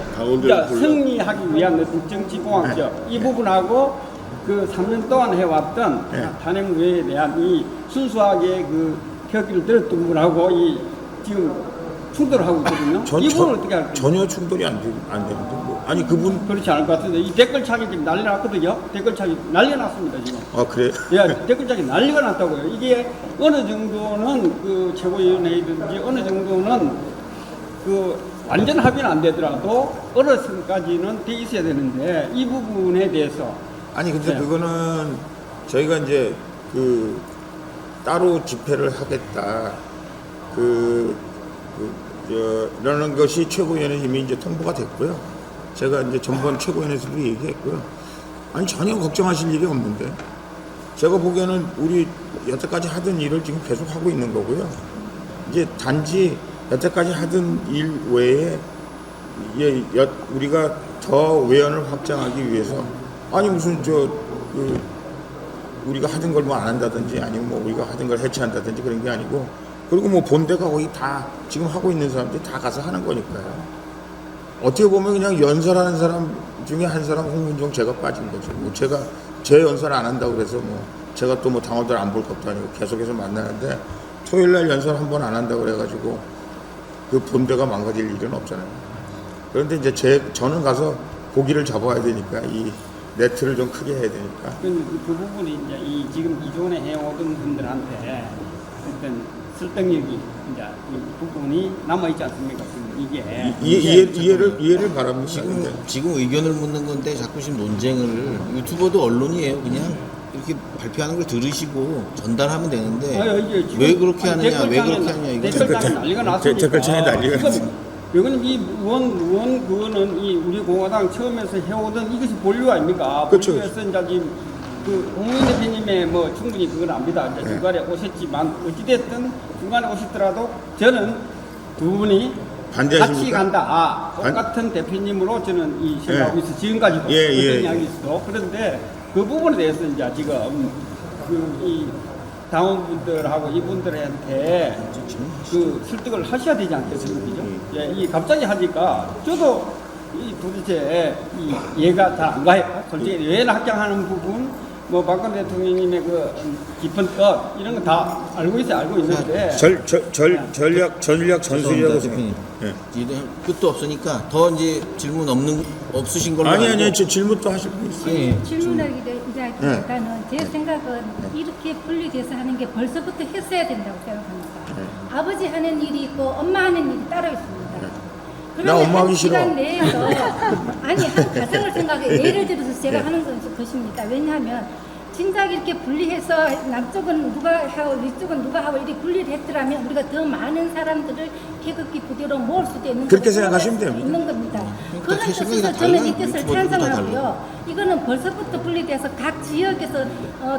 승리하기 위한 어떤 정치공학적 이 부분하고 그 3년 동안 해왔던 탄핵 우회에 대한 이 순수하게 그 격기를 들었던 부분하고 이 지금 충돌을 하고 있거든요. 이 부분을 어떻게 할까요? 전혀 충돌이 안 되는데 뭐. 아니 그분 그렇지 않을 것 같은데 이 댓글창이 지금 난리 났거든요. 댓글창이 난리 났습니다 지금. 아 그래? 예, 댓글창이 난리가 났다고요. 이게 어느 정도는 그 최고위원회이든지 어느 정도는 그 완전 합의는 안 되더라도 어느 선까지는 돼 있어야 되는데 이 부분에 대해서 아니 근데 네. 그거는 저희가 이제 그 따로 집회를 하겠다 이러는 것이 최고위원회 이미 이제 통보가 됐고요. 제가 이제 전번 최고위원회에서도 얘기했고요. 아니 전혀 걱정하실 일이 없는데 제가 보기에는 우리 여태까지 하던 일을 지금 계속 하고 있는 거고요. 이제 단지 여태까지 하던 일 외에 우리가 더 외연을 확장하기 위해서 아니 무슨 우리가 하던 걸 뭐 안 한다든지 아니면 뭐 우리가 하던 걸 해체한다든지 그런 게 아니고 그리고 뭐 본대가 거의 다 지금 하고 있는 사람들이 다 가서 하는 거니까요. 어떻게 보면 그냥 연설하는 사람 중에 한 사람 홍문종 제가 빠진 거죠. 뭐 제가 제 연설 안 한다고 그래서 뭐 제가 또 뭐 당원들 안 볼 것도 아니고 계속해서 만나는데 토요일 날 연설 한 번 안 한다고 그래가지고 그 본대가 망가질 일은 없잖아요. 그런데 이제 저는 가서 고기를 잡아야 되니까 이 네트를 좀 크게 해야 되니까. 그 부분이 이제 지금 기존에 해오던 분들한테 어떤 설득력이 이제 이 부분이 남아있지 않습니까? 이게 이해를 바랍니다. 지금 의견을 묻는 건데 자꾸 지금 논쟁을 유튜버도 언론이에요. 그냥 이렇게 발표하는 걸 들으시고 전달하면 되는데 왜 그렇게 하느냐 왜 그렇게 하느냐 이거 댓글창에 난리가 났으니까 댓글창에 난리가 났지. 이거는 이 의원 그거는 이 우리 공화당 처음에서 해오던 이것이 본류 아닙니까? 그렇죠. 본류에서 이제 지금 그 홍문종 대표님의 뭐 충분히 그건 압니다. 이제 중간에 오셨지만 어찌됐든 중간에 오셨더라도 저는 두 분이 반대하십니까? 같이 간다. 똑같은 대표님으로 저는 이 생각하고 있어. 지금까지도 어떤 이야기 있어도 그런데 그 부분에 대해서 이제 지금 이 당원분들하고 이분들한테 그 설득을 하셔야 되지 않겠습니까? 예, 이 갑자기 하니까 저도 이 도대체 이 이해가 잘 안 가요. 솔직히 외연 확장하는 부분, 뭐 박근혜 대통령님의 그 깊은 뜻 이런 거 다 알고 있는데 전략 전술이라고 대표님. 예. 끝도 없으니까 더 이제 질문 없으신 걸로 아니 질문도 하실 분 있어요. 예. 질문하기 전에 일단은 제 생각은 이렇게 분리돼서 하는 게 벌써부터 했어야 된다고 생각합니다. 아버지 하는 일이 있고 엄마 하는 일이 따로 있습니다. 나 엄마 하기 싫어. 시간 내에서 아니 한 가정을 생각해 예를 들어서 제가 하는 것입니다. 왜냐하면 진작 이렇게 분리해서 남쪽은 누가 하고 위쪽은 누가 하고 이렇게 분리를 했더라면 우리가 더 많은 사람들을 태극기 부대로 모을 수도 있는 그렇게 생각하시면 됩니다. 있는 겁니다. 그러니까 그런 생각이 뜻에서 다 저는 이 달라요. 뜻을 유튜버들도 다 찬성하고요. 이거는 벌써부터 분리돼서 각 지역에서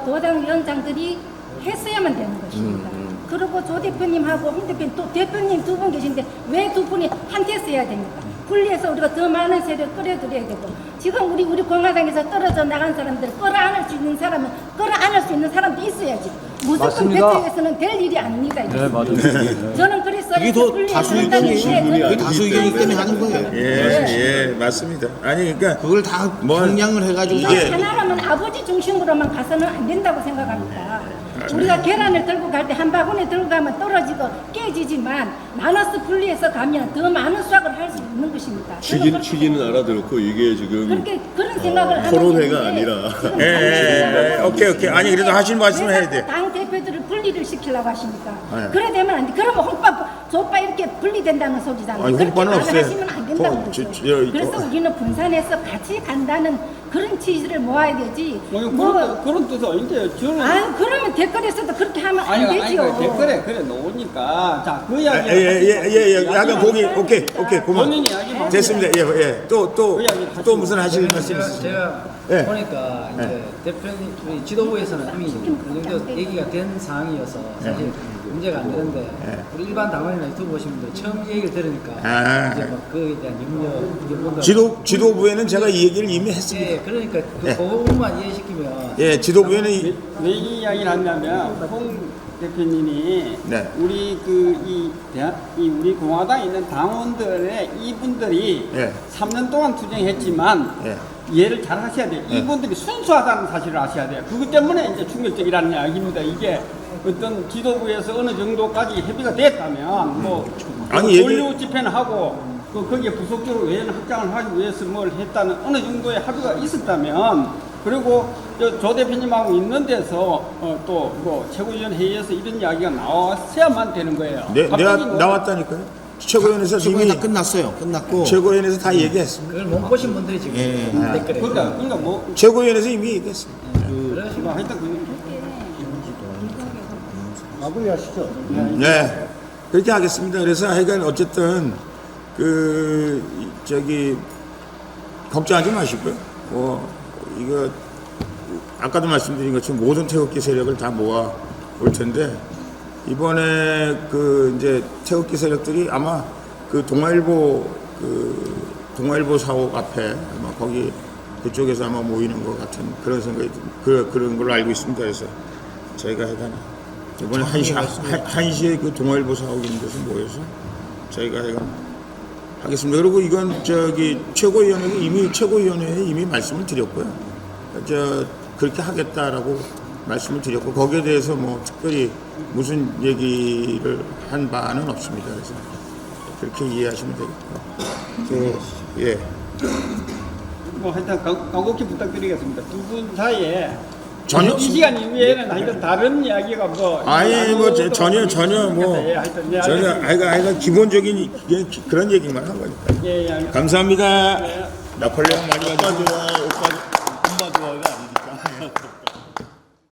도당 위원장들이 했어야만 되는 것입니다. 그리고 조 대표님하고 홍 대표님, 또 대표님 두 분 계신데 왜 두 분이 함께 써야 됩니까? 분리해서 우리가 더 많은 세대를 끌어들여야 되고 지금 우리 공화당에서 떨어져 나간 사람들 끌어안을 수 있는 사람은 끌어안을 수 있는 사람도 있어야지. 무조건 대통령에서는 될 일이 아닙니다. 네, 맞아요. 저는 그래서 그게 더 다수 의견이기 때문에 하는 거예요. 예, 맞습니다. 아니 그러니까 그걸 다 평량을 해가지고 이게- 하나라면 아버지 중심으로만 가서는 안 된다고 생각합니다. 우리가 계란을 들고 갈 때 한 바구니 들고 가면 떨어지고 깨지지만 나눠서 분리해서 가면 더 많은 수확을 할 수 있는 것입니다. 취지는 알아들었고 이게 지금 그렇게 그런 생각을 하는 토론회가 건데 아니라. 지금 오케이. 아니 그래도 하실 말씀을 해야 돼. 당 대표들을 분리를 시키려고 하십니까? 네. 그래 되면 안 돼. 그러면 홍빠 조빠 이렇게 분리된다는 소리잖아요. 아니, 그렇게 홍빠는 없어요. 하시면 안 된다고 그러죠. 그래서 우리는 분산해서 같이 간다는 그런 취지를 모아야 되지. 그런 뜻은 이제 저는 아유 그러면 댓글에서도 그렇게 하면 안 아니 되죠. 댓글에 그래 놓으니까 자 그 이야기 예. 약간 보기 오케이 고마워. 본인 이야기만 됐습니다. 예. 또 무슨 하실 말씀 있으세요? 제가 예. 보니까 이제 대표님 우리 지도부에서는 이미 어느 정도 얘기가 된 상황이어서 사실 문제가 안 되는데 우리 일반 당원이나 유튜브 보신 분들 처음 이 얘기를 들으니까 이제 막 그에 대한 염려 지도부에는 제가 이 얘기를 이미 했습니다. 예, 그러니까 그 부분만 이해시키면 예, 지도부에는 왜 이 이야기를 하냐면 홍 대표님이 네. 우리 우리 공화당에 있는 당원들의 이분들이 예. 3년 동안 투쟁했지만 예. 이해를 잘 하셔야 돼요. 이분들이 순수하다는 사실을 아셔야 돼요. 그것 때문에 이제 충격적이라는 이야기입니다. 이게 어떤 지도부에서 어느 정도까지 협의가 됐다면 뭐 아니, 원료 집회는 하고 거기에 부속적으로 외연 확장을 하기 위해서 뭘 했다는 어느 정도의 합의가 있었다면 그리고 조 대표님하고 있는 데서 또 뭐 최고위원 회의에서 이런 이야기가 나왔어야만 되는 거예요. 내가 나왔다니까요. 최고위원회에서 최고위 이미 다 끝났고 최고위원회에서 다 얘기했습니다. 그걸 못 보신 분들이 지금 댓글에 그러니까 뭐 최고위원회에서 이미 얘기했습니다. 하여튼 마무리하시죠. 네, 그렇게 하겠습니다. 그래서 하여간 어쨌든 걱정하지 마시고요. 이거 아까도 말씀드린 것처럼 모든 태극기 세력을 다 모아 올 텐데 이번에 이제 태극기 세력들이 아마 동아일보 사옥 앞에 아마 거기 그쪽에서 아마 모이는 것 같은 그런 생각이 그런 걸로 알고 있습니다. 그래서 저희가 하여간 이번에 1시에 그 동아일보 사옥 있는 데서 모여서 저희가 하여간 하겠습니다. 그리고 이건 최고위원회에 이미 말씀을 드렸고요. 그렇게 하겠다라고 말씀을 드렸고 거기에 대해서 뭐 특별히 무슨 얘기를 한 바는 없습니다. 그래서 그렇게 이해하시면 되겠고요. 예. 뭐 하여튼 간곡히 부탁드리겠습니다. 두 분 사이에 전혀 이 시간 이후에는 하여튼 다른 이야기가 뭐 전혀 기본적인 그런 얘기만 한 거니까. 예. 감사합니다. 나폴레옹 많이 받으세요.